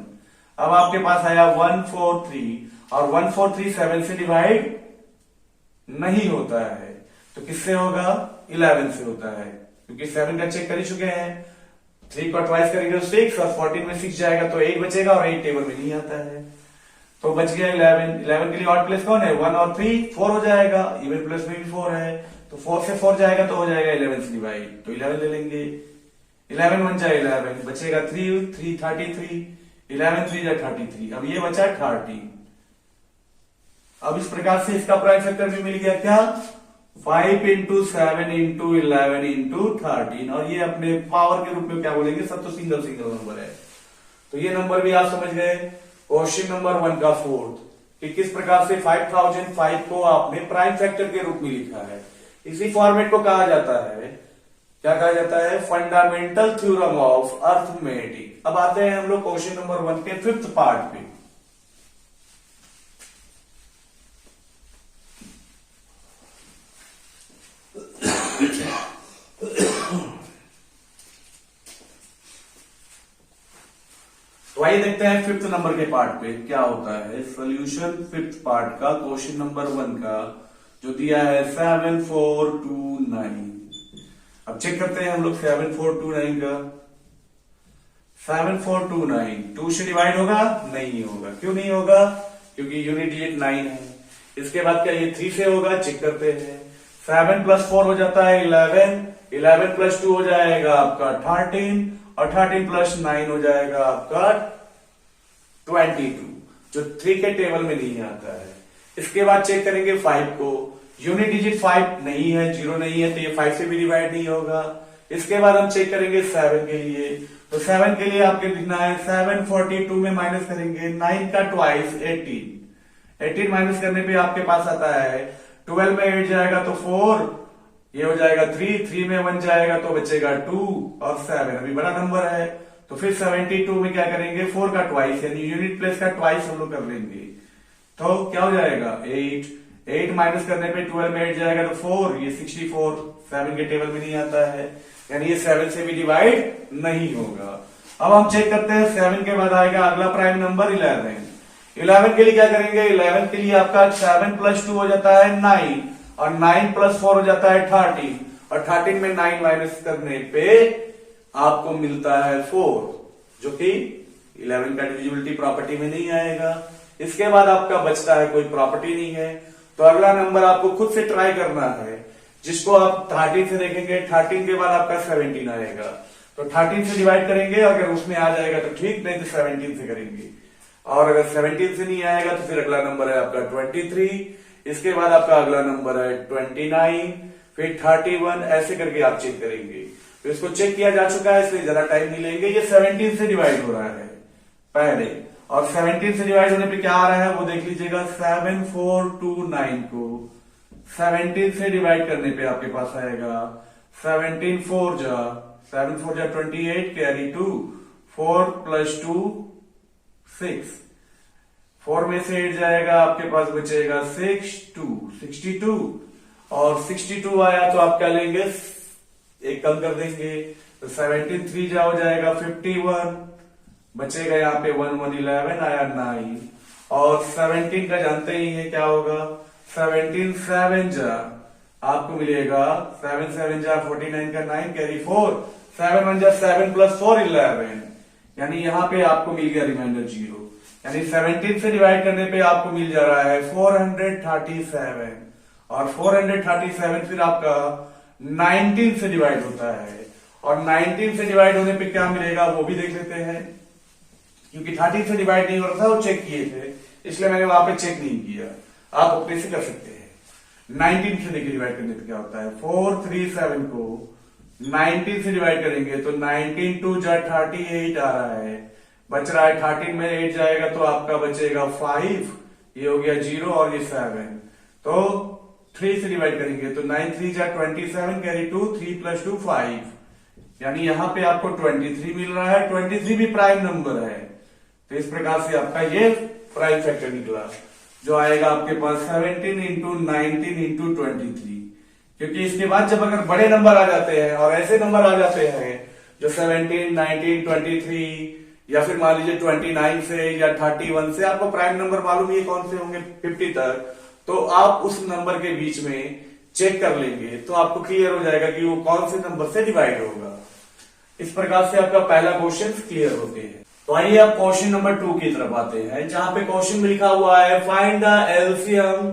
अब आपके पास आया 143, और 143 7 से डिवाइड नहीं होता है, तो किससे होगा, 11 से होता है, क्योंकि 7 का चेक कर ही चुके हैं। 3 को ट्वाइस करेंगे तो 6, और 14 में 6 जाएगा तो 8 बचेगा, और 8 टेबल में नहीं आता है, तो बच गया 11। 11 के लिए ऑड प्लेस कौन है, 1 और 3, 4 हो जाएगा, इवन प्लेस में भी 4 है, तो 4 से 4 जाएगा तो हो जाएगा 11 से डिवाइड, तो 11 ले लेंगे। 11 1 जा 11, बचेगा 3 3 33, 11 3 जा 33, अब ये बचा 30। अब इस प्रकार से इसका प्राइम फैक्टर भी मिल गया, क्या, 5 इंटू 7 इंटू 11 इंटू 13, और ये अपने पावर के रूप में क्या बोलेंगे, सब तो सिंगल सिंगल नंबर है। तो ये नंबर भी आप समझ गए। क्वेश्चन नंबर 1 का 4th कि किस प्रकार से 5005 को आपने प्राइम फैक्टर के रूप में लिखा है। इसी फॉर्मेट को कहा जाता है, क्या कहा जाता है, फंडामेंटल थ्योरम ऑफ अर्थमेटिक। अब आते हैं हम लोग क्वेश्चन नंबर 1 के 5th पार्ट पे। तो आइए देखते हैं 5th नंबर के पार्ट पे क्या होता है। सॉल्यूशन 5th पार्ट का क्वेश्चन नंबर 1 का जो दिया है 7429। अब चेक करते हैं हम लोग 7429 का। 7429 2 से डिवाइड होगा, नहीं होगा। क्यों नहीं होगा, क्योंकि यूनिट डिजिट 9 है। इसके बाद क्या ये 3 से होगा, चेक करते हैं। 7 प्लस 4 हो जाता है 11, 11 प्लस 2 हो जाएगा आपका 13, और 13 प्लस 9 हो जाएगा आपका 22, जो 3 के टेबल में नहीं आता है। इसके बाद चेक करेंगे 5 को, यूनिट डिजिट 5 नहीं है, 0 नहीं है, तो ये 5 से भी डिवाइड नहीं होगा। इसके बाद हम चेक करेंगे 7 के लिए, तो 7 के लिए आपके लिखना है 742 में माइनस करेंगे 9 का ट्वाइस 18 माइनस करने पे आपके पास आता है 12 में 8 जाएगा तो 4, ये हो जाएगा 3 में 1 जाएगा तो बचेगा 2 और 7, अभी बड़ा नंबर है। तो फिर 72 में क्या करेंगे 4 का ट्वाइस यानी यूनिट प्लेस का ट्वाइस हम लोग कर लेंगे, तो क्या हो जाएगा 8 माइनस करने पे 12 में 8 जाएगा तो 4, ये 64, 7 के टेबल में नहीं आता है, यानी ये 7 से भी डिवाइड नहीं होगा। अब हम चेक करते हैं 7 के बाद आएगा अगला प्राइम नंबर 11 के लिए क्या करेंगे, 11 के लिए आपका 7 प्लस 2 हो जाता है 9, और 9 प्लस 4 हो जाता है 13, और 13 में 9 माइनस करने पे आपको मिलता है 4, जो कि 11 का डिविजिबिलिटी प्रॉपर्टी में नहीं आएगा। इसके बाद आपका बचता है कोई प्रॉपर्टी नहीं है, तो अगला नंबर आपको खुद से ट्राई करना है, जिसको आप 13 से देखेंगे। 13 के बाद आपका 17 आएगा, तो 13 से डिवाइड करेंगे, अगर उसमें आ जाएगा तो ठीक, नहीं तो 17 से करेंगे, और अगर 17 से नहीं आएगा तो फिर अगला नंबर है आपका 23, इसके बाद आपका अगला नंबर है 29, फिर 31, ऐसे करके आप चेक करेंगे। तो इसको चेक किया जा चुका है, इसलिए ज्यादा टाइम नहीं लेंगे। ये 17 से डिवाइड हो रहा है पहले, और 17 से डिवाइड होने पे क्या आ रहा है वो देख लीजिएगा। 7429 को 17 से डिवाइड करने पे आपके पास आएगा 17 4 जा 28 कैरी 2, 4 प्लस 2 6, 4 में से 8 जाएगा, आपके पास बचेगा 62, और 62 आया तो आप क्या लेंगे, एक कम कर देंगे, तो 17 3 जा हो जाएगा 51, बचेगा यहाँ पे 1 1 11 आया 9, और 17 का जानते ही है क्या होगा, 17 7 जा आपको मिलेगा 7 7 जा 49 का 9 कैरी 4, 7 1 जा 7 प्लस 4 11, यानी यहाँ पे आपको मिल गया रिमाइंडर 0, यानी 17 से डिवाइड करने पे आपको मिल जा रहा है 437, और 437 फिर आपका 19 से डिवाइड होता है, और 19 से डिवाइड होने पे क्या मिलेगा वो भी देख लेते हैं, क्योंकि 13 से डिवाइड नहीं हो रहा था वो चेक किए थे, इसलिए मैंने वहां पे चेक नहीं किया। आप अपने से कर सकते हैं। 19 से देखिए डिवाइड करने पे क्या होता है, 437 को 19 से डिवाइड करेंगे तो 19 2 जा 38 आ रहा है, बच रहा है 13 में 8 जाएगा तो आपका बचेगा 5, ये हो गया 0 और ये 7, तो 3 से डिवाइड करेंगे तो 9 3 जा 27 कैरी 2, 3 + 2 5, यानी यहां पे आपको 23 मिल रहा है। 23 भी प्राइम नंबर है, तो इस प्रकार से आपका ये प्राइम फैक्टर निकला, जो आएगा आपके पास 17 इंटू 19 इंटू 23। क्योंकि इसके बाद जब अगर बड़े नंबर आ जाते हैं और ऐसे नंबर आ जाते हैं जो 17, 19, 23 या फिर मान लीजिए 29 से या 31 से, आपको प्राइम नंबर मालूम है कौन से होंगे 50 तक, तो आप उस नंबर के बीच में चेक कर लेंगे तो आपको क्लियर हो जाएगा कि वो कौन से नंबर से डिवाइड होगा। इस प्रकार से आपका पहला क्वेश्चन क्लियर होते हैं। तो आइए आप क्वेश्चन नंबर 2 की तरफ आते हैं, जहां पे क्वेश्चन में लिखा हुआ है find the LCM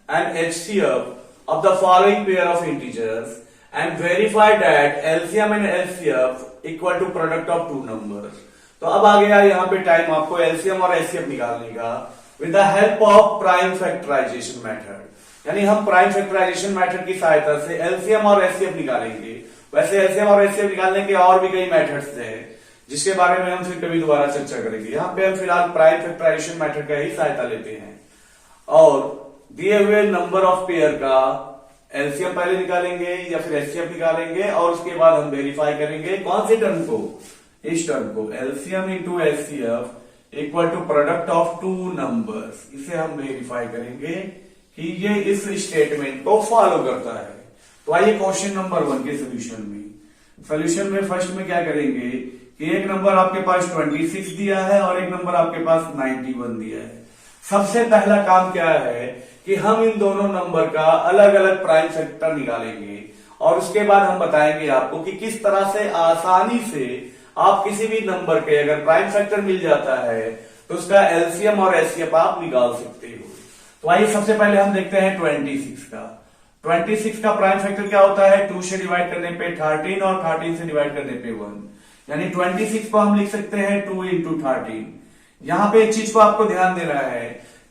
and HCF of the following pair of integers and verify that LCM and HCF equal to product of two numbers। तो अब आ गया यहाँ पे टाइम आपको LCM और HCF निकालने का with the help of prime factorization method, यानी हम प्राइम फैक्टराइजेशन मेथड की सहायता से LCM और HCF निकालेंगे। वैसे LCM और HCF निकालने के और भी कई मेथड्स हैं जिसके बारे में हम फिर कभी दोबारा चर्चा करेंगे। यहाँ पे हम फिलहाल प्राइम फैक्टराइजेशन मेथड का ही सहायता लेते हैं और दिए हुए नंबर ऑफ पेयर का एलसीएम पहले निकालेंगे या फिर एचसीएफ निकालेंगे और उसके बाद हम वेरीफाई करेंगे कौन से टर्म को, इस टर्म को LCM into HCF equal to product of two numbers. इसे हम वेरीफाई करेंगे कि ये इस स्टेटमेंट को फॉलो करता है। तो आइए क्वेश्चन नंबर 1 के सोल्यूशन में फर्स्ट में क्या करेंगे कि एक नंबर आपके पास 26 दिया है और एक नंबर आपके पास 91 दिया है। सबसे पहला काम क्या है कि हम इन दोनों नंबर का अलग अलग प्राइम फैक्टर निकालेंगे और उसके बाद हम बताएंगे आपको कि किस तरह से आसानी से आप किसी भी नंबर के अगर प्राइम फैक्टर मिल जाता है तो उसका एलसीएम और एचसीएफ आप निकाल सकते हो। तो आइए सबसे पहले हम देखते हैं 26 का। 26 का प्राइम फैक्टर क्या होता है, 2 से डिवाइड करने पे 13 और 13 से डिवाइड करने पे 1, यानी 26 को हम लिख सकते हैं 2 इंटू 13। यहाँ पे एक चीज को आपको ध्यान देना है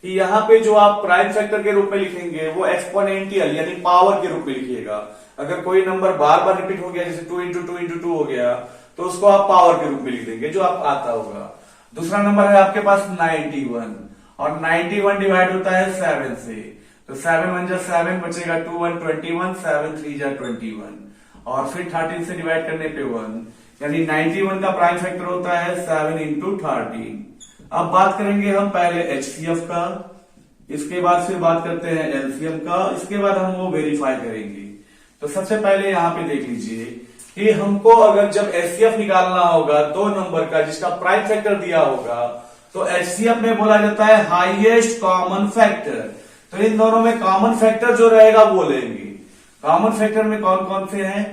कि यहाँ पे जो आप प्राइम फैक्टर के रूप में लिखेंगे वो एक्सपोनेंशियल यानी पावर के रूप में लिखिएगा। अगर कोई नंबर बार बार रिपीट हो गया जैसे 2 इंटू 2 इंटू 2 हो गया तो उसको आप पावर के रूप में लिख देंगे जो आप आता होगा। दूसरा नंबर है आपके पास 91 और 91 डिवाइड होता है 7 से, तो 7 1 जा 7 बचेगा 2 1 21, 7 3 जा 21 और फिर 13 से डिवाइड करने पे 1, यानी 91 का प्राइम फैक्टर होता है 7 इंटू 13। अब बात करेंगे हम पहले एचसीएफ का, इसके बाद फिर बात करते हैं एलसीएम का, इसके बाद हम वो वेरीफाई करेंगे। तो सबसे पहले यहाँ पे देख लीजिए कि हमको अगर जब एचसीएफ निकालना होगा दो नंबर का जिसका प्राइम फैक्टर दिया होगा तो एचसीएफ में बोला जाता है हाईएस्ट कॉमन फैक्टर। तो इन दोनों में कॉमन फैक्टर जो रहेगा वो लेंगे। कॉमन फैक्टर में कौन कौन से हैं,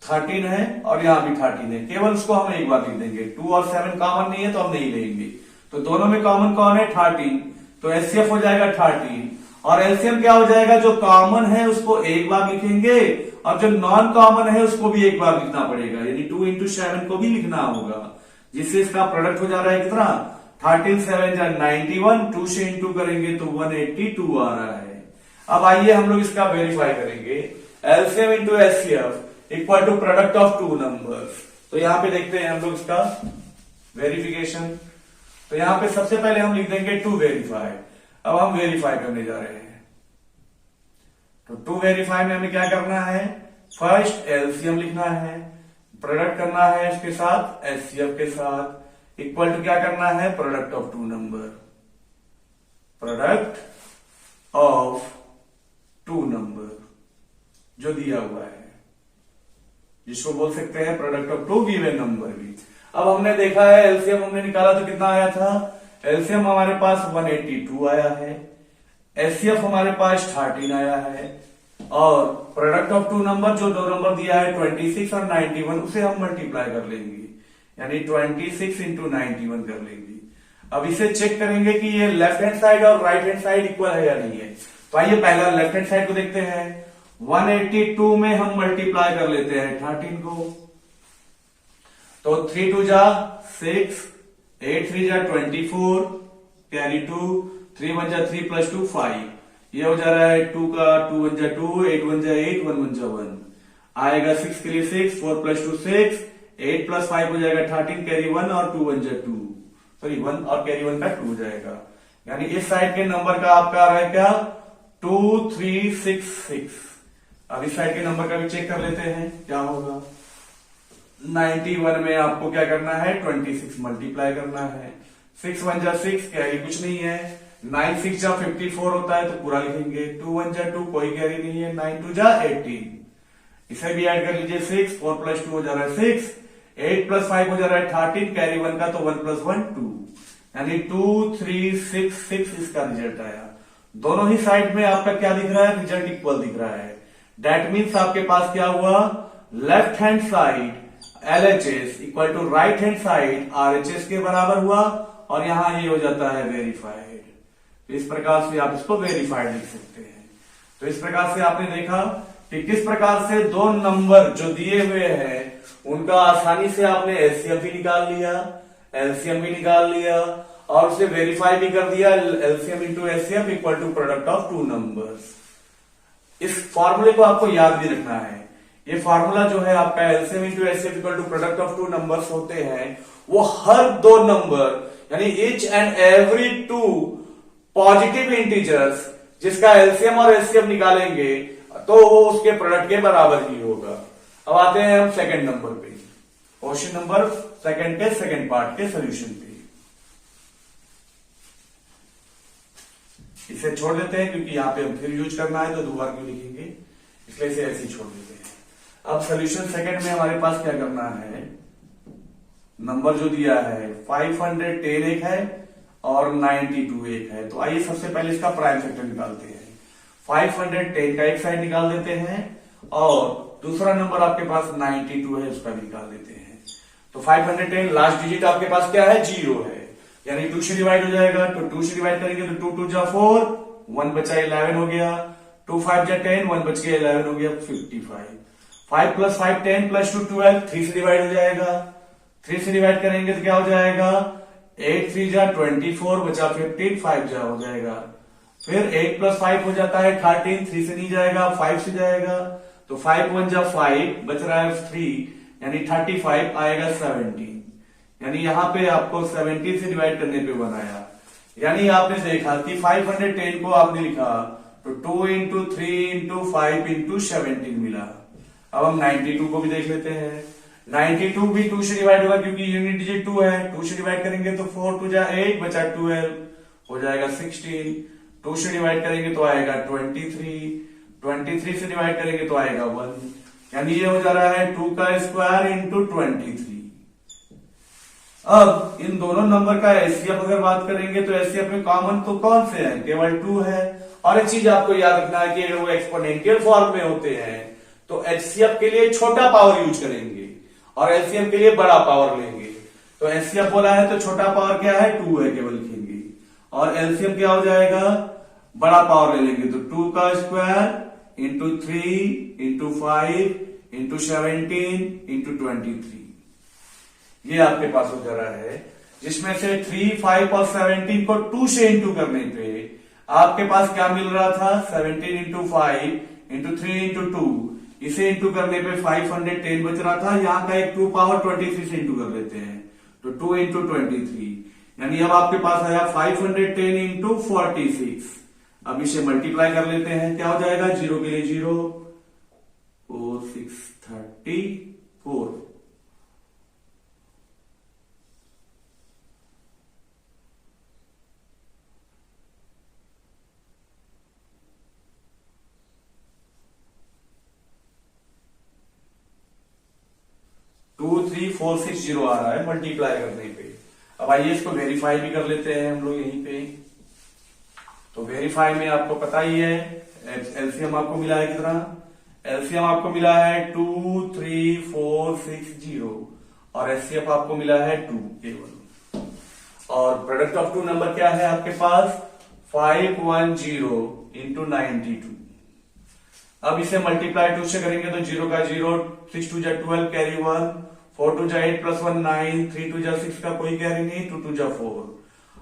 13 है और यहाँ भी 13 है, केवल उसको हम एक बार लिख देंगे। 2 और 7 कॉमन नहीं है तो हम नहीं लेंगे। तो दोनों में कॉमन कौन है 13, तो एचसीएफ हो जाएगा 13 और एलसीएम क्या हो जाएगा, जो कॉमन है उसको एक बार लिखेंगे और जो नॉन कॉमन है उसको भी एक बार लिखना पड़ेगा, यानी 2 इंटू 7 को भी लिखना होगा, जिससे इसका प्रोडक्ट हो जा रहा है कितना 13 7 जा 91, 2 से इंटू करेंगे तो 182 आ रहा है। अब आइए हम लोग इसका वेरीफाई करेंगे, LCM into HCF equal to product of two numbers. तो यहां पे देखते हैं हम लोग इसका वेरिफिकेशन। तो यहां पे सबसे पहले हम लिख देंगे टू वेरीफाई। अब हम वेरीफाई करने जा रहे हैं। तो टू वेरीफाई में हमें क्या करना है, फर्स्ट एलसीएम लिखना है, प्रोडक्ट करना है इसके साथ एचसीएफ के साथ, इक्वल टू क्या करना है product of two number, product of two number जो दिया हुआ है, जिसको बोल सकते हैं product of two given number भी। अब हमने देखा है एलसीएम हमने निकाला तो कितना आया था, एलसीएम हमारे पास 182 आया है, एचसीएफ हमारे पास 13 आया है और प्रोडक्ट ऑफ टू नंबर जो दो नंबर दिया है 26 और 91 उसे हम मल्टीप्लाई कर लेंगे, यानी 26 इंटू 91 कर लेंगे। अब इसे चेक करेंगे कि ये लेफ्ट हैंड साइड और राइट हैंड साइड इक्वल है या नहीं है। तो आइए पहला लेफ्ट हैंड साइड को देखते हैं। 182 में हम मल्टीप्लाई कर लेते हैं 13 को, तो 3 2 जा 6, 8 3 जा 24, कैरी 2, 3 1 जा 3 + 2 5, ये हो जा रहा है 2 का 2 1 जा 2, 8 1 जा 8, 1 1 जा 1 आएगा। 6 के लिए 6, 4 प्लस 2 6, 8 प्लस 5 हो जाएगा 13, कैरी 1 और 2 1 जा 2, सॉरी 1 और कैरी 1 का 2 हो जाएगा। यानी इस साइड के नंबर का आपका आ रहा है क्या 2366। अब इस साइड के नंबर का भी चेक कर लेते हैं क्या होगा। 91 में आपको क्या करना है 26 मल्टीप्लाई करना है। 6 1 जा 6, कैरी कुछ नहीं है। 9 6 जा 54 होता है तो पूरा लिखेंगे। 2 1 जा 2, कोई कैरी नहीं है। 9 2 जा 18, इसे भी ऐड कर लीजिए। 6 4 प्लस 2 हो जा रहा है 6, 8 प्लस 5 हो जा रहा है 13, कैरी 1 का तो 1 प्लस 1 2, यानी 2366 इसका रिजल्ट आया। दोनों ही साइड में आपका क्या दिख रहा है रिजल्ट इक्वल दिख रहा है। दैट मीन्स आपके पास क्या हुआ left hand side LHS equal to right hand side RHS के बराबर हुआ और यहां ये हो जाता है वेरीफाइड। तो इस प्रकार से आप इसको वेरीफाइड लिख सकते हैं। तो इस प्रकार से आपने देखा कि किस प्रकार से दो नंबर जो दिए हुए हैं उनका आसानी से आपने LCM भी निकाल लिया, LCM भी निकाल लिया और उसे वेरीफाई भी कर दिया। LCM into LCM equal to product of two numbers. इस फॉर्मूले को आपको याद भी रखना है। ये फॉर्मूला जो है आपका LCM into LCM equal to product of two numbers होते हैं वो हर दो नंबर यानी each and every two positive integers जिसका LCM और LCM निकालेंगे तो वो उसके प्रोडक्ट के बराबर ही होगा। अब आते हैं हम सेकंड नंबर पे, क्वेश्चन नंबर सेकंड के सेकंड पार्ट के सोल्यूशन पे। इसे छोड़ देते हैं क्योंकि यहां पे हम फिर यूज करना है तो दोबारा क्यों लिखेंगे, इसलिए इसे ऐसे ही छोड़ देते हैं। अब सोल्यूशन सेकंड में हमारे पास क्या करना है, नंबर जो दिया है 510 एक है और 92 एक है। तो आइए सबसे पहले इसका प्राइम फैक्टर निकालते हैं। 510 का एक साइड निकाल देते हैं और दूसरा नंबर आपके पास 92 है उसका भी निकाल देते हैं। तो 510 लास्ट डिजिट आपके पास क्या है 0 है, यानी 2 से डिवाइड हो जाएगा। तो 2 से डिवाइड करेंगे तो 2 2 जा 4, 1 बचा 11 हो गया। 2 5 जा 10, 1 बच गया 11 हो गया 55। 5 प्लस 5 10 प्लस 2 12, 3 से डिवाइड हो जाएगा। 3 से डिवाइड करेंगे तो क्या हो जाएगा 8 3 जा 24 बचा 15, 5 जा हो जाएगा। फिर 8 प्लस 5 हो जाता है 13, 3 से नहीं जाएगा 5 से जाएगा। तो 5 1 जा 5 बच रहा है 3, यानी 35 आएगा 17, यानी यहां पे आपको 17 से डिवाइड करने पे बनाया। यानी आपने देखा कि 510 को आपने लिखा तो 2 इंटू 3 इंटू 5 इंटू 17 मिला। अब हम 92 को भी देख लेते हैं। 92 भी 2 से डिवाइड होगा क्योंकि यूनिट डिजिट 2 है। 2 से डिवाइड करेंगे तो 4 2 जा 8 बचा 12 हो जाएगा 16। 2 से डिवाइड करेंगे तो आएगा 23। 23 से डिवाइड करेंगे तो आएगा 1, यानी ये हो जा रहा है 2 का स्क्वायर इंटू 23। अब इन दोनों नंबर का एचसीएफ अगर बात करेंगे तो एचसीएफ में कॉमन तो कौन से हैं, केवल 2 है। और एक चीज आपको याद रखना है कि अगर वो एक्सपोनेंशियल फॉर्म में होते हैं तो एचसीएफ के लिए छोटा पावर यूज करेंगे और एलसीएम के लिए बड़ा पावर लेंगे। तो एचसीएफ बोला है तो छोटा पावर क्या है 2 है केवल लिखेंगे और एलसीएम क्या हो जाएगा बड़ा पावर ले लेंगे। तो 2 का square into 3 into 5 into 17 into 23 ये आपके पास हो जा रहा है, जिसमें से 3 5 और 17 को 2 से इंटू करने पे आपके पास क्या मिल रहा था 17 इंटू 5 इंटू 3 इंटू 2, इसे इंटू करने पे 510 बच रहा था। यहां का एक 2 पावर 23 से इंटू कर लेते हैं तो 2 इंटू 23, यानी अब आपके पास आया 510 इंटू 46। अब इसे मल्टीप्लाई कर लेते हैं, क्या हो जाएगा 0 के लिए 0 4 6 34 23460 आ रहा है मल्टीप्लाई करने पे। अब आइए इसको वेरीफाई भी कर लेते हैं हम लोग यहीं पे। तो वेरीफाई में आपको पता ही है एलसीएम आपको मिला है कितना, एलसीएम आपको मिला है 23460 और एचसीएफ आपको मिला है 2 केवल। और प्रोडक्ट ऑफ टू नंबर क्या है आपके पास 510 इंटू 92। अब इसे मल्टीप्लाई 2 से करेंगे तो 0 का 0, 6 2 जा 12 कैरी 1, 4 2 जा 8 प्लस 1 9, 3 2 जा 6 का कोई कैरी नहीं, 2 2 जा 4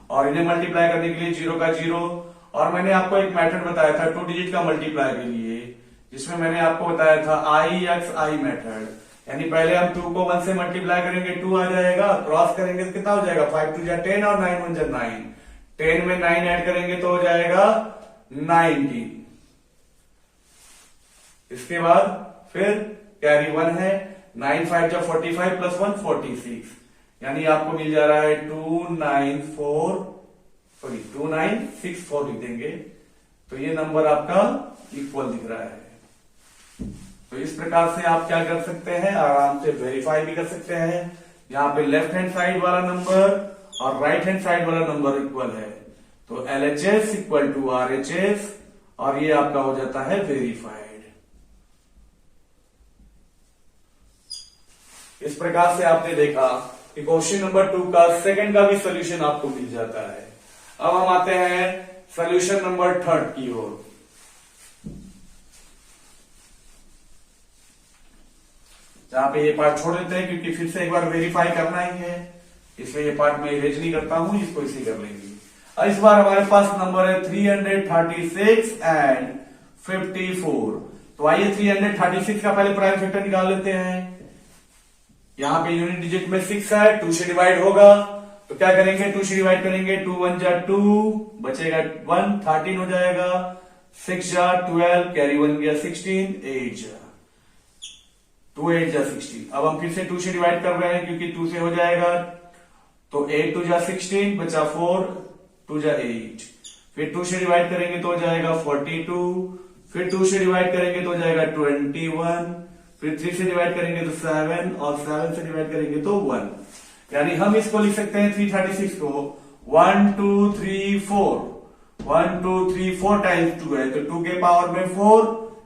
और इन्हें मल्टीप्लाई करने के लिए 0 का 0 और मैंने आपको एक मेथड बताया था 2 डिजिट का मल्टीप्लाई के लिए, जिसमें मैंने आपको बताया था IXI मेथड, यानी पहले हम 2 को 1 से मल्टीप्लाई करेंगे 2 आ जाएगा, क्रॉस करेंगे तो कितना हो जाएगा 5 2 जा 10 और 9 1 जा 9, 10 में 9 ऐड करेंगे तो हो जाएगा 19। इसके बाद फिर कैरी 1 है, 9 5 जा 45 प्लस 1 46, यानी आपको मिल जा रहा है 2964 लिख देंगे तो ये नंबर आपका इक्वल दिख रहा है। तो इस प्रकार से आप क्या कर सकते हैं, आराम से वेरीफाई भी कर सकते हैं। यहाँ पे लेफ्ट हैंड साइड वाला नंबर और राइट हैंड साइड वाला नंबर इक्वल है, तो LHS इक्वल टू RHS, और ये आपका हो जाता है वेरीफाइड। इस प्रकार से आपने देखा कि क्वेश्चन नंबर 2 का सेकंड का भी सोल्यूशन आपको मिल जाता है। अब हम आते हैं सोल्यूशन नंबर 3 की ओर। जहां पे ये पार्ट छोड़ देते हैं क्योंकि फिर से एक बार वेरीफाई करना ही है, इसलिए ये पार्ट में इरेज नहीं करता हूं, इसको इसी कर लेंगे। और इस बार हमारे पास नंबर है 336 एंड 54। तो आइए 336 का पहले प्राइम फैक्टर निकाल लेते हैं। यहां पे यूनिट डिजिट में 6 है, 2 से डिवाइड होगा तो क्या करेंगे, 2 से डिवाइड करेंगे, 2 1 जा 2, बचेगा 1, 13 हो जाएगा, 6 जा 12, कैरी 1 गया 16, 8 जा 2 8 जा 16। अब हम फिर से 2 से डिवाइड कर रहे हैं क्योंकि 2 से हो जाएगा, तो 8 2 जा 16, बचा 4, 2 जा 8, फिर 2 से डिवाइड करेंगे तो हो जाएगा 42, फिर 2 से डिवाइड करेंगे तो हो जाएगा 21, फिर 3 से डिवाइड करेंगे तो 7, और 7 से डिवाइड करेंगे तो 1। यानी हम इसको लिख सकते हैं 336 को 1 2 3 4, 1 2 3 4 टाइम्स 2 है, तो 2 के पावर में 4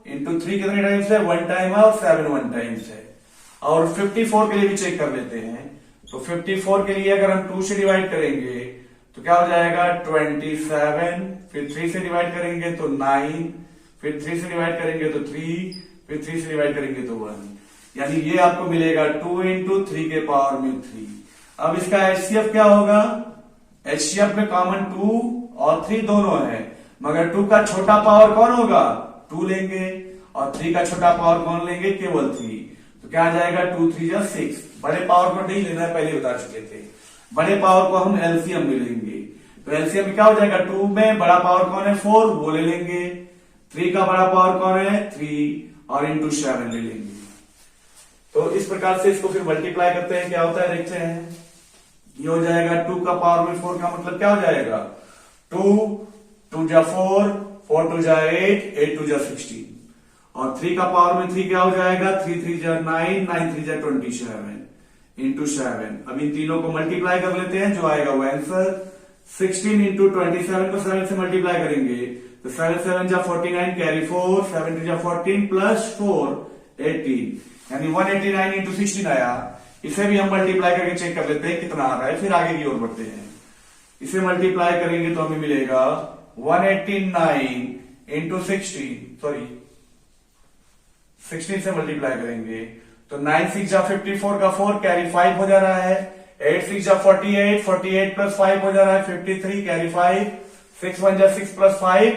इंटू 3 कितने टाइम्स है, 1 टाइम है, और 7 1 टाइम्स है। और 54 के लिए भी चेक कर लेते हैं, तो 54 के लिए अगर हम 2 से डिवाइड करेंगे तो क्या हो जाएगा 27, फिर 3 से डिवाइड करेंगे तो 9, फिर 3 से डिवाइड करेंगे तो 3, फिर 3 से डिवाइड करेंगे तो 1, यानी ये आपको मिलेगा 2 इंटू 3 के पावर में 3। अब इसका HCF क्या होगा, HCF में कॉमन 2 और 3 दोनों है, मगर 2 का छोटा पावर कौन होगा, 2 लेंगे, और 3 का छोटा पावर कौन लेंगे, केवल 3, तो क्या आ जाएगा 2 3 जा 6। बड़े पावर को नहीं लेना है, पहले बता चुके थे, बड़े पावर को हम LCM में लेंगे, तो LCM में क्या हो जाएगा, 2 में बड़ा पावर कौन है 4, वो ले लेंगे, 3 का बड़ा पावर कौन है 3, और इंटू 7 ले लेंगे। तो इस प्रकार से इसको फिर मल्टीप्लाई करते हैं, क्या होता है देखते हैं। ये हो जाएगा 2 का पावर में 4 का मतलब क्या हो जाएगा, 2 2 जा 4, 4 2 जा 8, 8 2 जा 16, और 3 का पावर में 3 क्या हो जाएगा, 3 3 जा 9, 9 3 जा 27 इंटू 7। अब इन तीनों को मल्टीप्लाई कर लेते हैं, जो आएगा वो आंसर 16 इंटू 27 को 7 से मल्टीप्लाई करेंगे तो 7 7 जा 49, कैरी 4, 7 2 जा 14 प्लस 4 18, यानी 189 इंटू 16 आया। इसे भी हम मल्टीप्लाई करके चेक कर लेते हैं कितना आ रहा है, फिर आगे की ओर बढ़ते हैं। इसे मल्टीप्लाई करेंगे तो हमें मिलेगा 189 इंटू 16 से मल्टीप्लाई करेंगे तो 9 6 जा 54 का 4, कैरी 5 हो जा रहा है, 8 6 जा 48, 48 प्लस 5 हो जा रहा है 53, कैरी 5, 6 1 जा 6 प्लस 5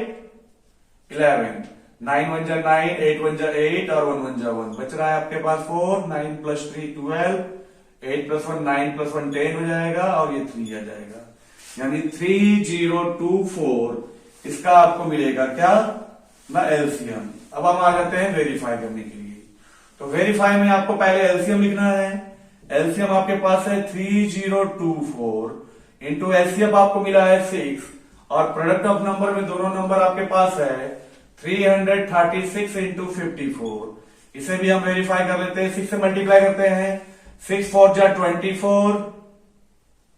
11, 9 1 जा 9, 8 1 जा 8, और 1 1 जा 1, बच रहा है आपके पास 4, 9 प्लस 3 12, 8 प्लस 1 9 प्लस 1 10 हो जाएगा, और ये 3 आ जाएगा, यानी 3024 इसका आपको मिलेगा क्या ना LCM। अब हम आ जाते हैं वेरीफाई करने के लिए, तो वेरीफाई में आपको पहले LCM लिखना है। LCM आपके पास है 3024 इंटू LCM आपको मिला है 6, और प्रोडक्ट ऑफ नंबर में दोनों नंबर आपके पास है 336 इंटू 54। इसे भी हम वेरीफाई कर लेते हैं, 6 से मल्टीप्लाई करते हैं, 6 4 जा 24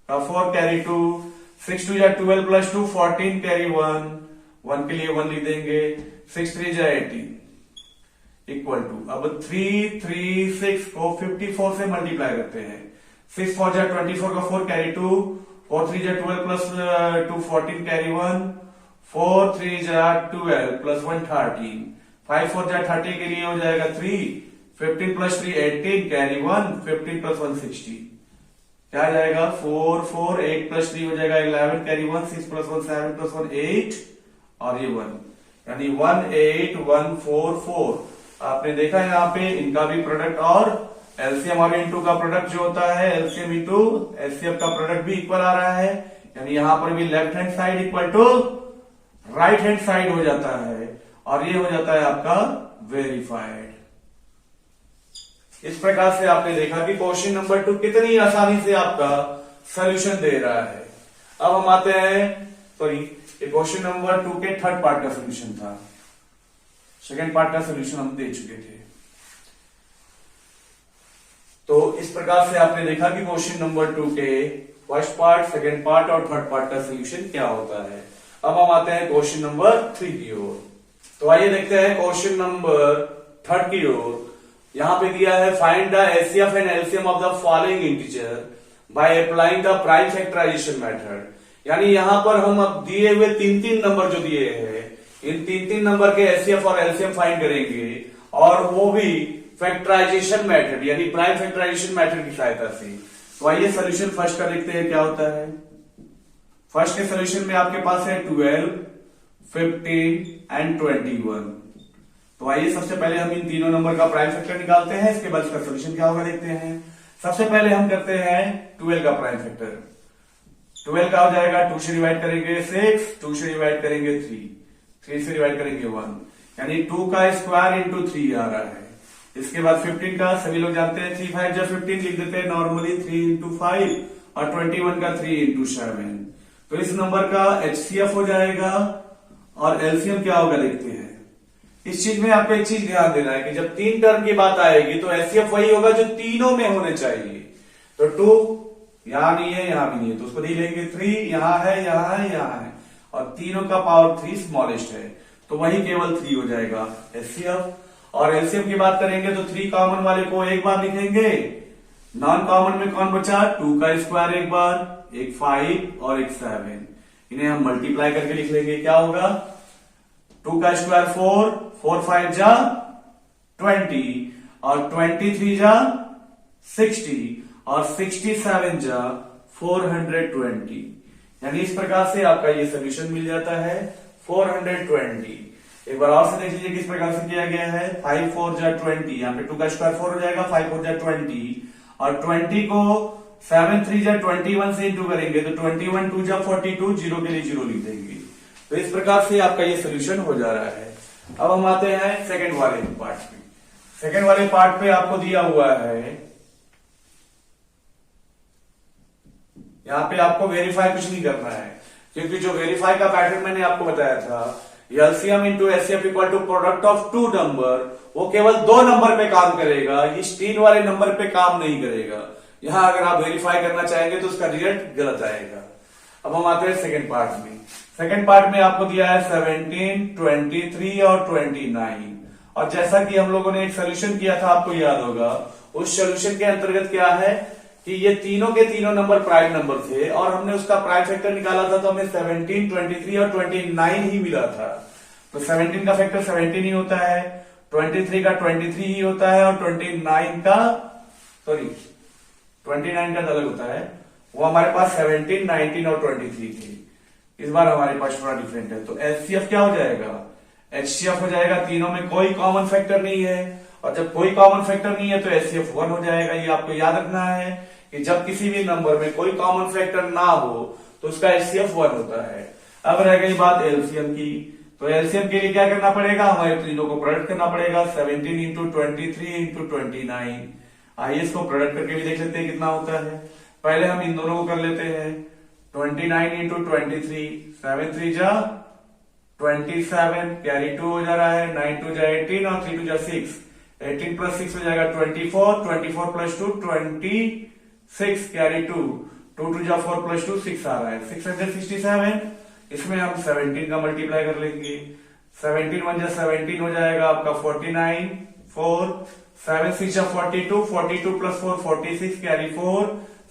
का 4 कैरी 2, 6 2 जा 12 प्लस 2 14 कैरी 1, 1 के लिए 1 लिख देंगे, 6 3 जा 18 इक्वल टू, अब 336 को 54 से मल्टीप्लाई करते हैं, 6 4 जा 24 का 4 कैरी 2, 4 3 जा 12 प्लस 2 14 कैरी 1, 4 3 जा 12 प्लस 1 13, 5 4 जा 30 के लिए हो जाएगा 3, 15 प्लस 3 18 कैरी 1, 15 प्लस 1 16, क्या आ जाएगा 4 4, 8 प्लस 3 हो जाएगा 11 कैरी 1, 6 प्लस 1 7 प्लस 1 8, और ये 1, यानी 18144। आपने देखा यहाँ पे इनका भी प्रोडक्ट और एलसीएम और इनटू का प्रोडक्ट जो होता है एलसीएम इंटू एचसीएफ का प्रोडक्ट भी इक्वल आ रहा है, यानी यहां पर भी left hand side equal to right hand side हो जाता है और ये हो जाता है आपका वेरीफाइड। इस प्रकार से आपने देखा कि क्वेश्चन नंबर 2 कितनी आसानी से आपका सोल्यूशन दे रहा है। अब हम आते हैं, सॉरी ये क्वेश्चन नंबर 2 के थर्ड पार्ट का सोल्यूशन था, सेकेंड पार्ट का सोल्यूशन हम दे चुके थे। तो इस प्रकार से आपने देखा कि क्वेश्चन नंबर 2 के फर्स्ट पार्ट, सेकेंड पार्ट और थर्ड पार्ट का सोल्यूशन क्या होता है। अब हम आते हैं क्वेश्चन नंबर 3 की ओर। तो आइए देखते हैं क्वेश्चन नंबर 3 की ओर। यहां पे दिया है find the HCF and LCM of the following integer by applying the prime factorization method. यानी यहां पर हम अब दिए हुए 3 नंबर जो दिए हैं, इन 3 नंबर के एचसीएफ और एलसीएम फाइंड करेंगे और वो भी फैक्टराइजेशन मेथड यानी प्राइम फैक्टराइजेशन मेथड की सहायता से। तो आइए सोल्यूशन फर्स्ट का देखते हैं क्या होता है। फर्स्ट के सोल्यूशन में आपके पास है 12, 15 एंड 21। तो आइए सबसे पहले हम इन तीनों नंबर का प्राइम फैक्टर निकालते हैं, इसके बाद इसका सोल्यूशन क्या होगा देखते हैं। सबसे पहले हम करते हैं 12 का प्राइम फैक्टर। 12 का हो जाएगा 2 से डिवाइड करेंगे 6, 2 से डिवाइड करेंगे 3, 3 से डिवाइड करेंगे 1, यानी 2 का स्क्वायर इंटू 3 आ रहा है। इसके बाद 15 का सभी लोग जानते हैं 3 5 15 लिख देते हैं नॉर्मली 3 इंटू 5 और 21 का 3 इंटू 7। तो इस नंबर का एचसीएफ हो जाएगा और एलसीएम क्या होगा देखते हैं। इस चीज में आपको एक चीज ध्यान देना है कि जब 3 टर्म की बात आएगी तो एचसीएफ वही होगा जो तीनों में होने चाहिए। तो 2 यहां नहीं है, यहां भी नहीं है, तो उसको नहीं लेंगे। 3 यहां है, यहां है, यहां है और तीनों का पावर 3 स्मॉलेस्ट है, तो वही केवल 3 हो जाएगा एचसीएफ। और एलसीएम की बात करेंगे तो 3 कॉमन वाले को एक बार लिखेंगे, नॉन कॉमन में कौन बचा, 2 का स्क्वायर एक बार, एक 5 और एक 7, इन्हें हम मल्टीप्लाई करके लिख लेंगे। क्या होगा 2 का स्क्वायर 4, 4 5 जा 20 और 23 जा 60 और 67 जा 420, यानी इस प्रकार से आपका ये सोल्यूशन मिल जाता है 420। एक बार और से देख लीजिए किस प्रकार से किया गया है। 5 4 जा 20, यहाँ पे 2 का स्क्वायर 4 हो जाएगा, 5 4 जा 20 और 20 को 7 3 जा 21 से इंटू करेंगे तो 21 2 जा 42, 0 के लिए 0 लिख देंगे। तो इस प्रकार से आपका ये सोल्यूशन हो जा रहा है। अब हम आते हैं सेकंड वाले पार्ट में। सेकंड वाले पार्ट पे आपको दिया हुआ है, यहाँ पे आपको वेरीफाई कुछ नहीं करना है, क्योंकि जो वेरीफाई का पैटर्न मैंने आपको बताया था LCM into HCF equal to product of 2 number, वो केवल 2 नंबर पे काम करेगा, इस 3 वाले नंबर पे काम नहीं करेगा। यहां अगर आप वेरीफाई करना चाहेंगे तो उसका रिजल्ट गलत आएगा। अब हम आते हैं सेकंड पार्ट में। सेकंड पार्ट में आपको दिया है 17, 23 और 29 और जैसा कि हम लोगों ने एक सोल्यूशन किया था आपको याद होगा, उस सोल्यूशन के अंतर्गत क्या है कि ये तीनों के तीनों नंबर प्राइम नंबर थे और हमने उसका प्राइम फैक्टर निकाला था तो हमें 17, 23 और 29 ही मिला था। तो 17 का फैक्टर 17 ही होता है, 23 का 23 ही होता है और 29 का अलग होता है। वो हमारे पास 17, 19 और 23 थे, इस बार हमारे पास थोड़ा डिफरेंट है। तो एचसीएफ क्या हो जाएगा, एचसीएफ हो जाएगा, तीनों में कोई कॉमन फैक्टर नहीं है और जब कोई कॉमन फैक्टर नहीं है तो एचसीएफ 1 हो जाएगा। ये आपको याद रखना है कि जब किसी भी नंबर में कोई कॉमन फैक्टर ना हो तो उसका एचसीएफ 1 होता है। अब रह गई बात एलसीएम की, तो एलसीएम के लिए क्या करना पड़ेगा, हमारे तीनों को प्रोडक्ट करना पड़ेगा 17 इंटू 23 इंटू 29। आइए इसको प्रोडक्ट करके भी देख लेते हैं कितना होता है। पहले हम इन दोनों को कर लेते हैं 29 इंटू 23, 7 3 जा 27, कैरी 2 हो जा रहा है, 9 2 जा 18 और 3 2 जा 6, 18 प्लस 6 हो जाएगा 24, 24 प्लस 2 26, कैरी 2, 2 2 जा 4 प्लस 2 6 आ रहा है 667। इसमें हम 17 का मल्टीप्लाई कर लेंगे, 17 1 जा 17 हो जाएगा आपका 49, 4 7 6 जा 42, 42 प्लस 4 46, कैरी 4,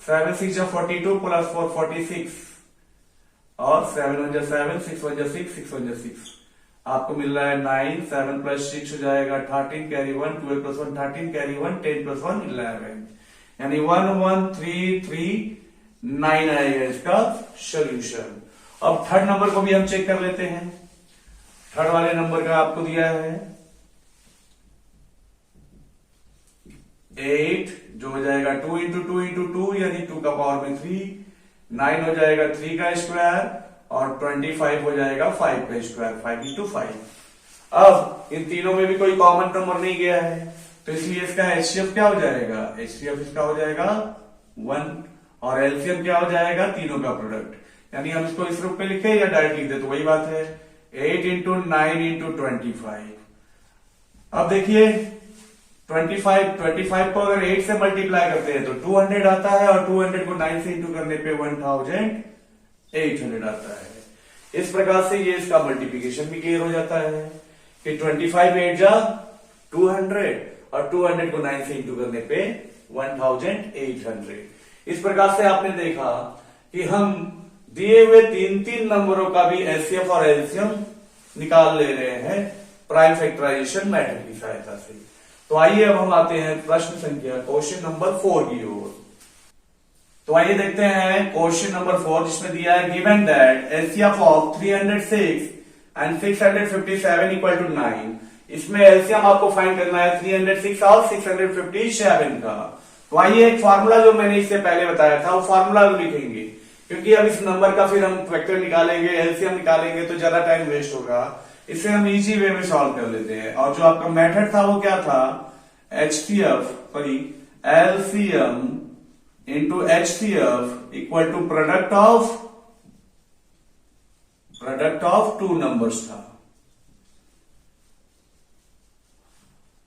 7 6 जा 42 प्लस 4 46 और 7 1 जा 7, 6 1 जा 6, 6 1 जा 6, आपको मिल रहा है 9, 7 प्लस 6 हो जाएगा 13, कैरी 1, 12 प्लस 1 13, कैरी 1, 10 प्लस 1 11, यानी 1 1 3 3 9 आएगा इसका सोल्यूशन। अब थर्ड नंबर को भी हम चेक कर लेते हैं। थर्ड वाले नंबर का आपको दिया है 8, जो हो जाएगा 2 इंटू 2 इंटू 2 यानी 2 का पावर में 3, 9 हो जाएगा 3 का स्क्वायर और 25 हो जाएगा 5 का स्क्वायर, 5 इंटू 5। अब इन तीनों में भी कोई कॉमन नंबर नहीं गया है, तो इसलिए इसका एचसीएफ क्या हो जाएगा, एचसीएफ इसका हो जाएगा 1 और एलसीएम क्या हो जाएगा, तीनों का प्रोडक्ट। यानी हम इसको इस रूप में लिखे या डायरेक्ट लिख दे तो वही बात है, 8 इंटू 9 इंटू 25। अब देखिए 25 को अगर 8 से मल्टीप्लाई करते हैं तो 200 आता है और 200 को 9 से इंटू करने पे 1800 आता है। इस प्रकार से ये इसका मल्टीप्लिकेशन भी क्लियर हो जाता है कि 25 8 जा 200 और 200 को 9 से इंटू करने पे 1800। इस प्रकार से आपने देखा कि हम दिए हुए तीन नंबरों का भी एचसीएफ और एलसीएम निकाल ले रहे हैं प्राइम फैक्टराइजेशन मेथड की सहायता से। तो आइए अब हम आते हैं प्रश्न संख्या क्वेश्चन नंबर 4 की ओर। तो आइए देखते हैं क्वेश्चन नंबर 4, जिसमें दिया है given that HCF of 306 and 657 equal to 9। इसमें एलसीएम आपको फाइंड करना है 306 और 657 का। तो आइए एक फार्मूला जो मैंने इससे पहले बताया था वो फार्मूला लिखेंगे, क्योंकि अब इस नंबर का फिर हम वेक्टर निकालेंगे, एलसीएम निकालेंगे तो ज्यादा टाइम वेस्ट होगा। इससे हम इजी वे में सॉल्व कर लेते हैं। और जो आपका मेथड था वो क्या था, LCM into HCF equal to product of two numbers था।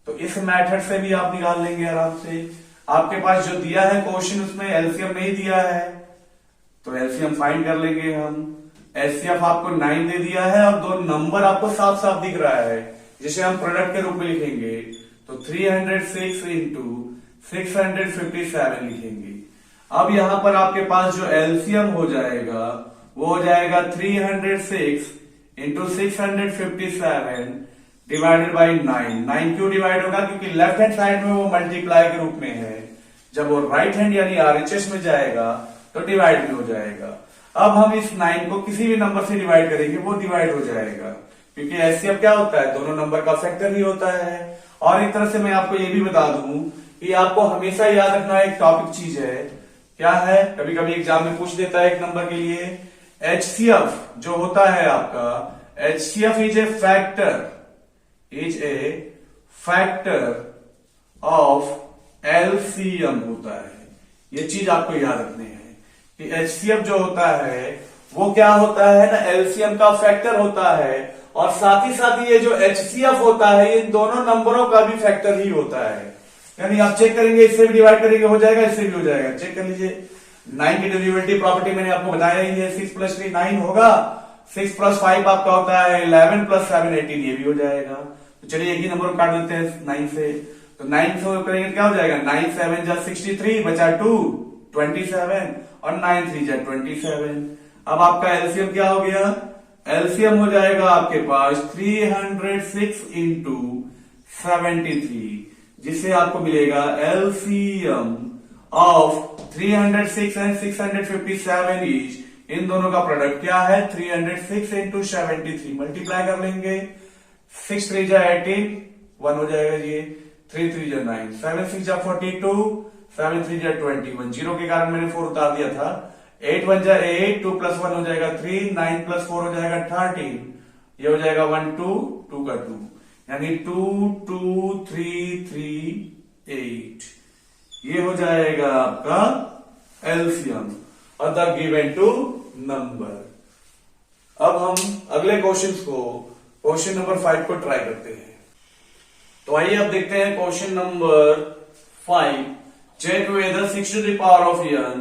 तो इस मेथड से भी आप निकाल लेंगे आराम से। आपके पास जो दिया है क्वेश्चन उसमें एलसीएम नहीं दिया है तो एलसीएम फाइंड कर लेंगे हम। एचसीएफ आपको 9 दे दिया है और दो नंबर आपको साफ साफ दिख रहा है जिसे हम प्रोडक्ट के रूप में लिखेंगे, तो 306 इंटू 657 लिखेंगे। अब यहां पर आपके पास जो एलसीएम हो जाएगा वो हो जाएगा 306 इंटू 657 डिवाइडेड बाई 9 क्यों डिवाइड होगा, क्योंकि लेफ्ट हैंड साइड में वो मल्टीप्लाई के रूप में है, जब वो राइट हैंड यानी आरएचएस में जाएगा तो डिवाइड में हो जाएगा। अब हम इस 9 को किसी भी नंबर से डिवाइड करेंगे वो डिवाइड हो जाएगा, क्योंकि एचसीएफ क्या होता है, दोनों नंबर का फैक्टर ही होता है। और एक तरह से मैं आपको ये भी बता दूं कि आपको हमेशा याद रखना एक टॉपिक चीज है, क्या है, कभी कभी एग्जाम में पूछ देता है एक नंबर के लिए, एचसीएफ जो होता है आपका, HCF is a factor of LCM होता है। ये चीज आपको याद रखनी है कि एचसीएफ जो होता है वो क्या होता है ना, एलसीएम का फैक्टर होता है, और साथ ही ये जो एचसीएफ होता है इन दोनों नंबरों का भी फैक्टर ही होता है। यानी आप चेक करेंगे, इससे भी डिवाइड करेंगे हो जाएगा, इससे भी हो जाएगा। चेक कर लीजिए, 9 की डेरिवेटिव प्रॉपर्टी मैंने आपको बताया ही है, 6 प्लस 3 9 होगा, 6 प्लस 5 आपका होता है 11 प्लस 7 18, ये भी हो जाएगा। तो चलिए एक ही नंबर काट देते हैं 9 से, तो 9 से करेंगे क्या हो जाएगा, 9 7 जा 63 बचा 2 27 और 9 3 जा 27। अब आपका एलसीएम क्या हो गया, एलसीएम हो जाएगा आपके पास 306 इंटू 73, जिससे आपको मिलेगा एलसीएम ऑफ 306 एंड 657 इज, इन दोनों का प्रोडक्ट क्या है 306 इंटू 73, मल्टीप्लाई कर लेंगे, 6 3 जा 18 1 हो जाएगा ये, 3 3 जा 9, 7 6 जा 42, 7 3 जा 21, जीरो के कारण मैंने 4 उतार दिया था, 8 1 जा 8, 2 प्लस 1 हो जाएगा 3, 9 प्लस 4 हो जाएगा 13, ये हो जाएगा 1 2 2 का 2, यानी 2 2 3 3 8, ये हो जाएगा आपका एलसीएम और द गिवन टू नंबर। अब हम अगले क्वेश्चन को, क्वेश्चन नंबर 5 को ट्राई करते हैं। तो आइए अब देखते हैं question number 5, check whether 6 to the power of n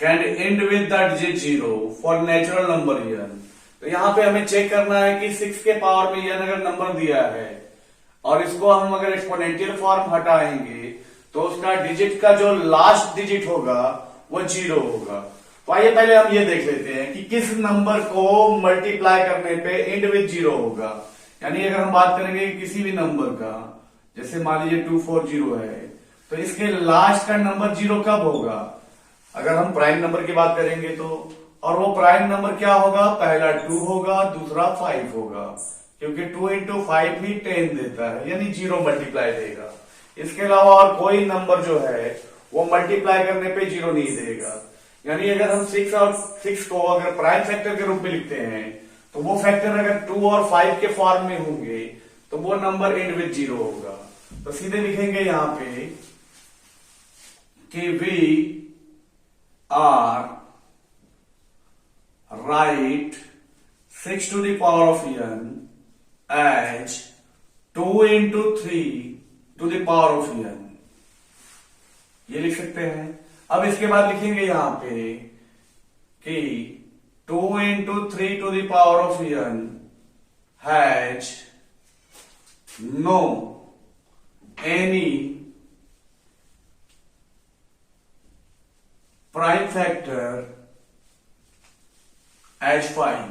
can end with the digit 0 for natural number n। तो यहां पे हमें चेक करना है कि 6 के पावर में n अगर नंबर दिया है और इसको हम अगर एक्सपोनेंशियल फॉर्म हटाएंगे तो उसका डिजिट का जो लास्ट डिजिट होगा वो 0 होगा। तो आइए पहले हम ये देख लेते हैं कि किस नंबर को मल्टीप्लाई करने पे एंड विद 0 होगा। यानी अगर हम बात करेंगे किसी भी नंबर का, जैसे मान लीजिए 240 है, तो इसके लास्ट का नंबर 0 कब होगा, अगर हम प्राइम नंबर की बात करेंगे तो, और वो प्राइम नंबर क्या होगा, पहला 2 होगा, दूसरा 5 होगा, क्योंकि 2 × 5 भी 10 देता है, यानी 0 मल्टीप्लाई देगा। इसके अलावा और कोई नंबर जो है वो मल्टीप्लाई करने पे 0 नहीं देगा। यानी अगर हम 6 और 6 को अगर प्राइम फैक्टर के रूप में लिखते हैं तो वो फैक्टर अगर 2 और 5 के फॉर्म में होंगे तो वो नंबर एंड विद 0 होगा। तो सीधे लिखेंगे यहां पे कि we are right 6 to the power of n as 2 × 3 to the power of n, ये लिख सकते हैं। अब इसके बाद लिखेंगे यहां पे कि 2 × 3 to the power of n has no any prime factor as 5,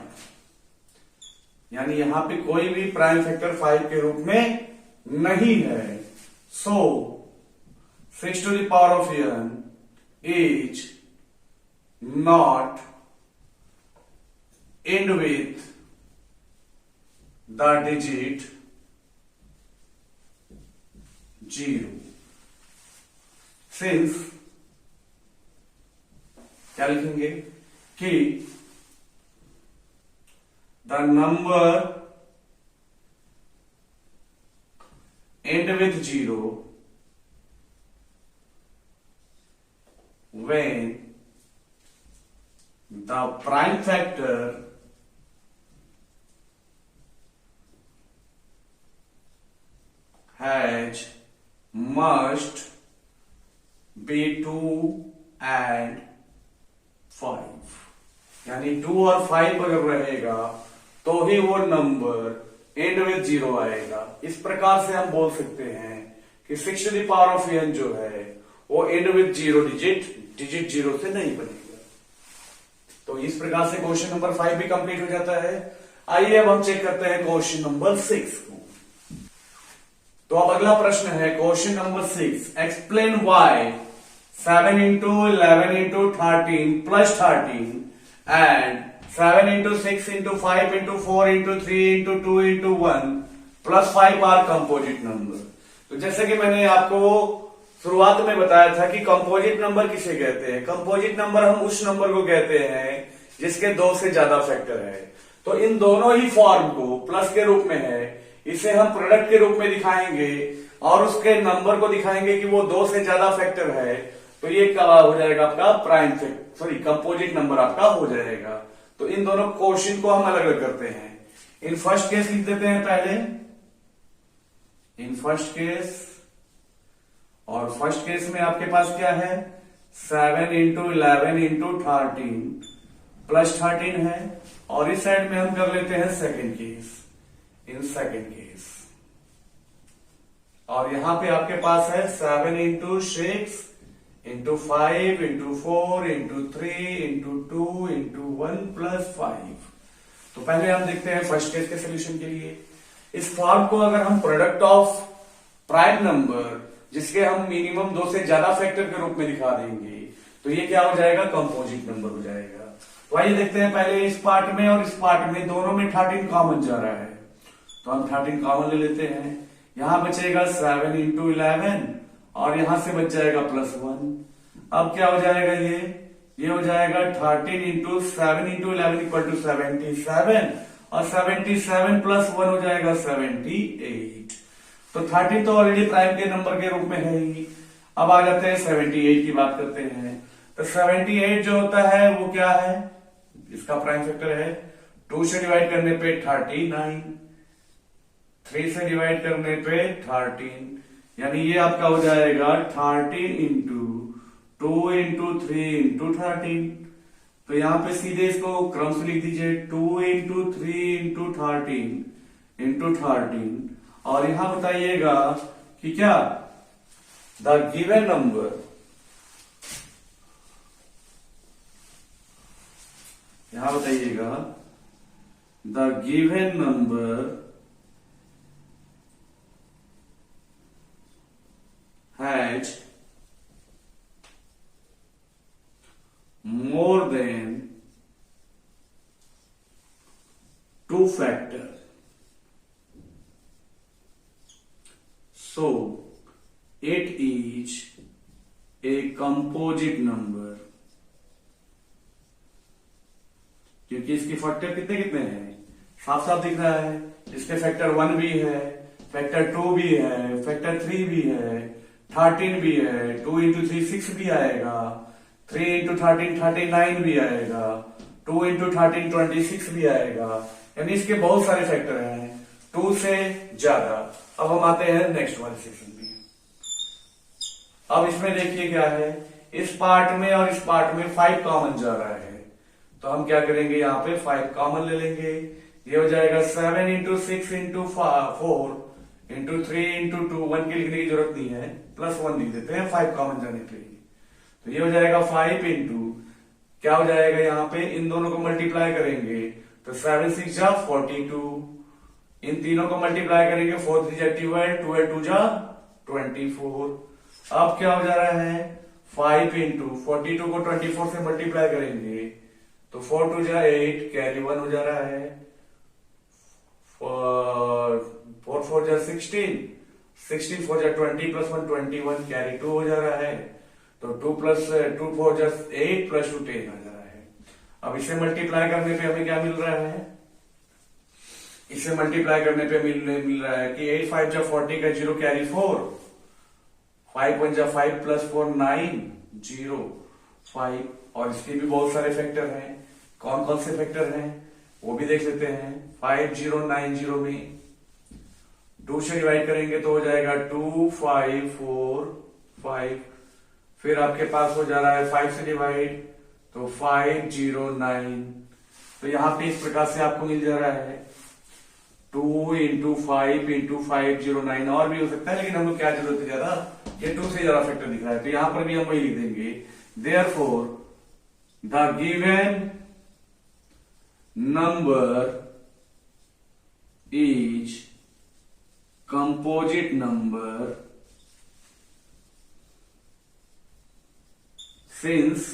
यानी यहां पे कोई भी प्राइम फैक्टर 5 के रूप में नहीं है। सो 6 to the power of n is not end with the digit 0, since क्या लिखेंगे कि the number end with 0 when the prime factor has must be 2 and 5, यानी 2 और 5 अगर रहेगा तो ही वो नंबर एंड विद 0 आएगा। इस प्रकार से हम बोल सकते हैं कि 6 to the power of n जो है वो एंड विद 0 डिजिट 0 से नहीं बनेगा। तो इस प्रकार से क्वेश्चन नंबर 5 भी कंप्लीट हो जाता है। आइए अब हम चेक करते हैं क्वेश्चन नंबर 6 को। तो अब अगला प्रश्न है question number 6, explain why 7 × 11 × 13 + 13 and 7 × 6 × 5 × 4 × 3 × 2 × 1 + 5 are composite number. तो जैसे कि मैंने आपको शुरुआत में बताया था कि कंपोजिट नंबर किसे कहते हैं। कंपोजिट नंबर हम उस नंबर को कहते हैं जिसके 2 से ज्यादा फैक्टर है। तो इन दोनों ही फॉर्म को प्लस के रूप में है, इसे हम प्रोडक्ट के रूप में दिखाएंगे और उसके नंबर को दिखाएंगे कि वो 2 से ज्यादा फैक्टर है। तो ये क्या हो जाएगा आपका कंपोजिट नंबर आपका हो जाएगा। तो इन दोनों क्वेश्चन को हम अलग अलग करते हैं। इन फर्स्ट केस लिख देते हैं पहले, इन फर्स्ट केस, और फर्स्ट केस में आपके पास क्या है 7 × 11 × 13 + 13 है, और इस साइड में हम कर लेते हैं second case, in second case, और यहां पे आपके पास है 7 × 6 × 5 × 4 × 3 × 2 × 1 + 5। तो पहले हम देखते हैं फर्स्ट केस के सोल्यूशन के लिए। इस फॉर्म को अगर हम प्रोडक्ट ऑफ प्राइम नंबर जिसके हम मिनिमम 2 से ज्यादा फैक्टर के रूप में दिखा देंगे तो ये क्या हो जाएगा, कंपोजिट नंबर हो जाएगा। तो आइए देखते हैं पहले इस पार्ट में और इस पार्ट में, दोनों में 13 कॉमन जा रहा है तो हम 13 कॉमन ले लेते हैं। यहां बचेगा 7 × 11 और यहां से बच जाएगा +1। अब क्या हो जाएगा, ये हो जाएगा 13 × 7 × 11 = 77 और 77 + 1 हो जाएगा 78। तो 13 तो ऑलरेडी प्राइम के नंबर के रूप में है ही। अब आ जाते हैं 78 की बात करते हैं। तो 78 जो होता है वो क्या है, इसका प्राइम फैक्टर है 2 से डिवाइड करने पे 39, 3 से डिवाइड करने पे 13, यानी ये आपका हो जाएगा 13 × 2 × 3 × 13। तो यहां पे सीधे इसको क्रम से लिख दीजिए 2 × 3 × 13 × 13, और यहां बताइएगा कि क्या द गिवन नंबर, यहां बताइएगा the given number has more than 2 factor, so it is a composite number, क्योंकि इसके फैक्टर कितने कितने हैं, साफ साफ दिख रहा है। इसके फैक्टर 1 भी है, फैक्टर 2 भी है, फैक्टर 3 भी है, 13 भी है, 2 इंटू 3 6 भी आएगा, 3 इंटू 13 39 भी आएगा, 2 इंटू 13 26 भी आएगा, यानी इसके बहुत सारे फैक्टर हैं, 2 से ज्यादा। अब हम आते हैं नेक्स्ट वाले सेक्शन में। अब इसमें देखिए क्या है, इस पार्ट में और इस पार्ट में 5 कॉमन जा रहा है, तो हम क्या करेंगे, यहाँ पे 5 कॉमन ले लेंगे। ये हो जाएगा 7 इंटू 6 इंटू 4 इंटू 3 इंटू 2, 1 के लिखने की जरूरत नहीं है, +1 लिख देते हैं 5 कॉमन जाने के लिए। तो ये हो जाएगा 5 इंटू, क्या हो जाएगा, यहाँ पे इन दोनों को मल्टीप्लाई करेंगे तो 7 6 जा 42, इन तीनों को मल्टीप्लाई करेंगे 4 3 जा 12, 12 2 जा 24। अब क्या हो जा रहा है, 5 इंटू 42 को 24 से मल्टीप्लाई करेंगे तो 4 2 जा 8, कैरी 1 हो जा रहा है, 4 4 जा 16, 16 4 जा 20 +1 21, कैरी 2 हो जा रहा है, तो 2 + 2 4 जा 8 + 2 10 आ जा रहा है। अब इसे मल्टीप्लाई करने पे हमें क्या मिल रहा है, इसे मल्टीप्लाई करने पे मिल रहा है कि 8 5 जा 40 का 0 कैरी 4, 5 1 जा 5 + 4 9 0 5, और इसके भी बहुत सारे फैक्टर हैं। कौन कौन से फैक्टर हैं वो भी देख लेते हैं। 5 0 9 0 में 2 से डिवाइड करेंगे तो हो जाएगा 2 5 4 5, फिर आपके पास हो जा रहा है 5 से डिवाइड तो 5 0 9, तो यहां पे इस प्रकार से आपको मिल जा रहा है 2 इंटू 5 इंटू 5 0 9, और भी हो सकता है, लेकिन हम लोग क्या जरूरत है ज्यादा, ये 2 से ज्यादा फैक्टर दिख रहा है, तो यहां पर भी हम वही लिख देंगे। Therefore the given number is composite number since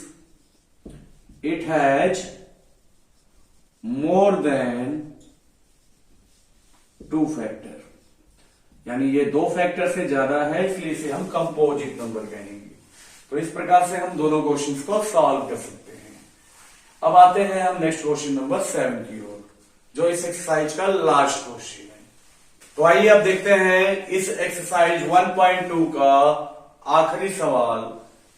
it has more than 2 factor, यानी ये 2 फैक्टर से ज्यादा है, इसलिए इसे हम कंपोजिट नंबर कहेंगे। तो इस प्रकार से हम दोनों क्वेश्चंस को सॉल्व कर सकते हैं। अब आते हैं हम नेक्स्ट क्वेश्चन नंबर 7 की ओर, जो इस एक्सरसाइज का लास्ट क्वेश्चन है। तो आइए अब देखते हैं इस एक्सरसाइज 1.2 का आखिरी सवाल,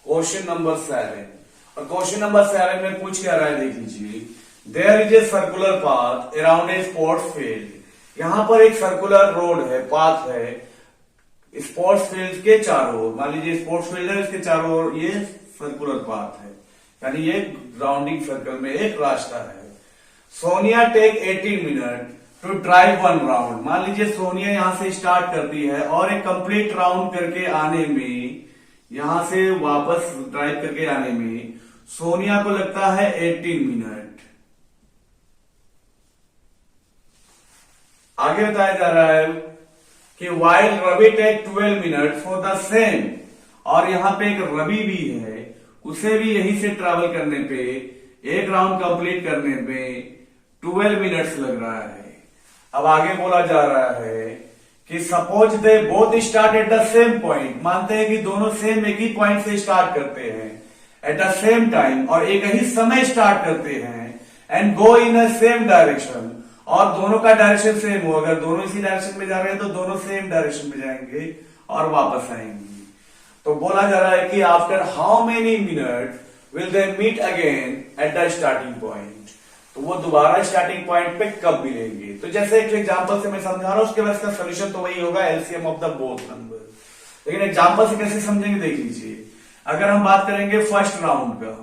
क्वेश्चन नंबर 7। और क्वेश्चन नंबर 7 में पूछ क्या रहा है, देख लीजिए। There is a circular path around a sports field, यहां पर एक सर्कुलर रोड है, पाथ है स्पोर्ट्स फील्ड के चारों ओर। मान लीजिए स्पोर्ट्स फील्ड है, इसके चारों ओर ये सर्कुलर पाथ है, यानी ये राउंडिंग सर्कल में एक रास्ता है। Sonia take 18 minute to drive 1 round, मान लीजिए सोनिया यहां से स्टार्ट करती है और एक कंप्लीट राउंड करके आने में, यहां से वापस ड्राइव करके आने में सोनिया को लगता है 18 मिनट। आगे बताया जा रहा है कि while Ravi take 12 minute for the same, और यहां पे एक रवि भी है, उसे भी यहीं से ट्रैवल करने पे, एक राउंड कंप्लीट करने पे 12 मिनट्स लग रहा है। अब आगे बोला जा रहा है कि suppose they both start at the same point, मानते हैं कि दोनों सेम एक ही पॉइंट से स्टार्ट करते हैं एट द सेम टाइम, और एक ही समय स्टार्ट करते हैं, and go in a same direction, और दोनों का डायरेक्शन सेम हो, अगर दोनों इसी डायरेक्शन में जा रहे हैं तो दोनों सेम डायरेक्शन में जाएंगे और वापस आएंगे। तो बोला जा रहा है कि after how many minute will they meet again at the starting point, तो वो दोबारा स्टार्टिंग पॉइंट पे कब मिलेंगे। तो जैसे एक एग्जांपल से मैं समझा रहा हूं, उसके बाद इसका सोल्यूशन तो वही होगा, LCM of the both number. लेकिन एग्जांपल से कैसे समझेंगे देख लीजिए। अगर हम बात करेंगे फर्स्ट राउंड का,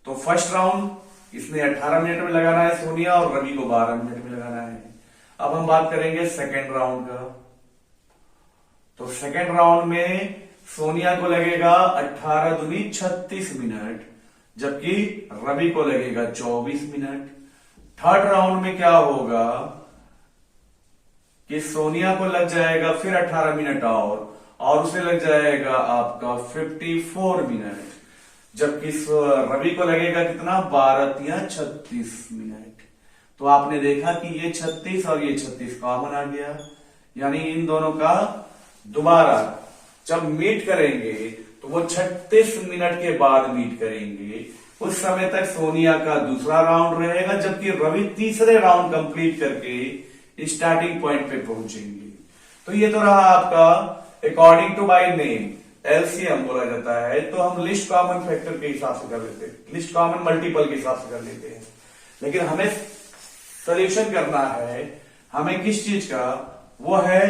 तो फर्स्ट राउंड इसने 18 मिनट में लगाना है सोनिया, और रवि को 12 मिनट में लगाना है। अब हम बात करेंगे सेकेंड राउंड का, तो सेकेंड राउंड में सोनिया को लगेगा 18 दूनी 36 मिनट, जबकि रवि को लगेगा 24 मिनट। थर्ड राउंड में क्या होगा कि सोनिया को लग जाएगा फिर 18 मिनट और उसे लग जाएगा आपका 54 मिनट, जबकि रवि को लगेगा कितना, 12 या 36 मिनट। तो आपने देखा कि ये 36 और ये 36 कॉमन आ गया, यानी इन दोनों का दोबारा जब मीट करेंगे तो वो 36 मिनट के बाद मीट करेंगे। उस समय तक सोनिया का दूसरा राउंड रहेगा, जबकि रवि तीसरे राउंड कंप्लीट करके स्टार्टिंग पॉइंट पे पहुंचेंगे। तो ये तो रहा आपका according to by name LCM बोला जाता है। तो हम लिस्ट कॉमन फैक्टर के हिसाब से कर लेते हैं, लिस्ट कॉमन मल्टीपल के हिसाब से कर लेते हैं। लेकिन हमें सोल्यूशन करना है, हमें किस चीज का, वो है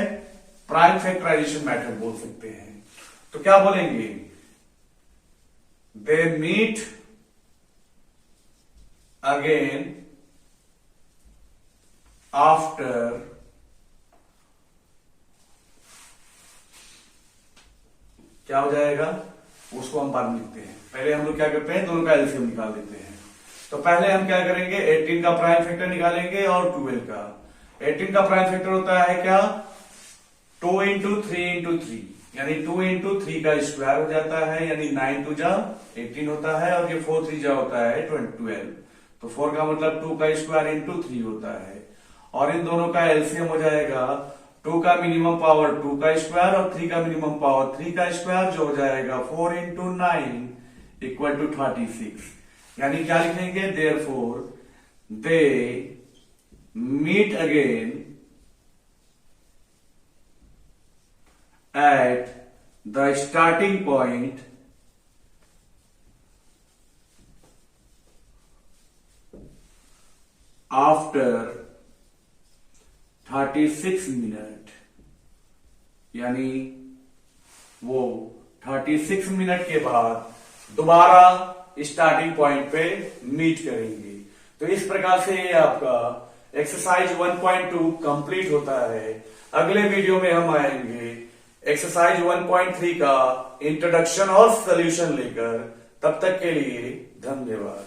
प्राइम फैक्टराइजेशन मेथड बोल सकते हैं। तो क्या बोलेंगे, दे मीट अगेन आफ्टर क्या हो जाएगा, उसको हम बाद में लिखते हैं। पहले हम लोग क्या करते हैं, दोनों का एलसीएम निकाल देते हैं। तो पहले हम क्या करेंगे, 18 का प्राइम फैक्टर निकालेंगे और 12 का। 18 का प्राइम फैक्टर होता है क्या, 2 इंटू 3 इंटू 3, यानी 2 इंटू 3 का स्क्वायर हो जाता है, यानी 9 2 जा 18 होता है, और ये 4 3 जा होता है 12। तो 4 का मतलब 2 का स्क्वायर इंटू 3 होता है, और इन दोनों का एलसीएम हो जाएगा 2 का मिनिमम पावर 2 का स्क्वायर और 3 का मिनिमम पावर 3 का स्क्वायर, जो हो जाएगा 4 इंटू 9 इक्वल टू 36। यानी क्या लिखेंगे, therefore they meet again at the starting point after 36 minute, यानी वो 36 मिनट के बाद दोबारा स्टार्टिंग पॉइंट पे मीट करेंगे। तो इस प्रकार से ये आपका एक्सरसाइज 1.2 कंप्लीट होता है। अगले वीडियो में हम आएंगे एक्सरसाइज 1.3 का इंट्रोडक्शन और सॉल्यूशन लेकर। तब तक के लिए धन्यवाद।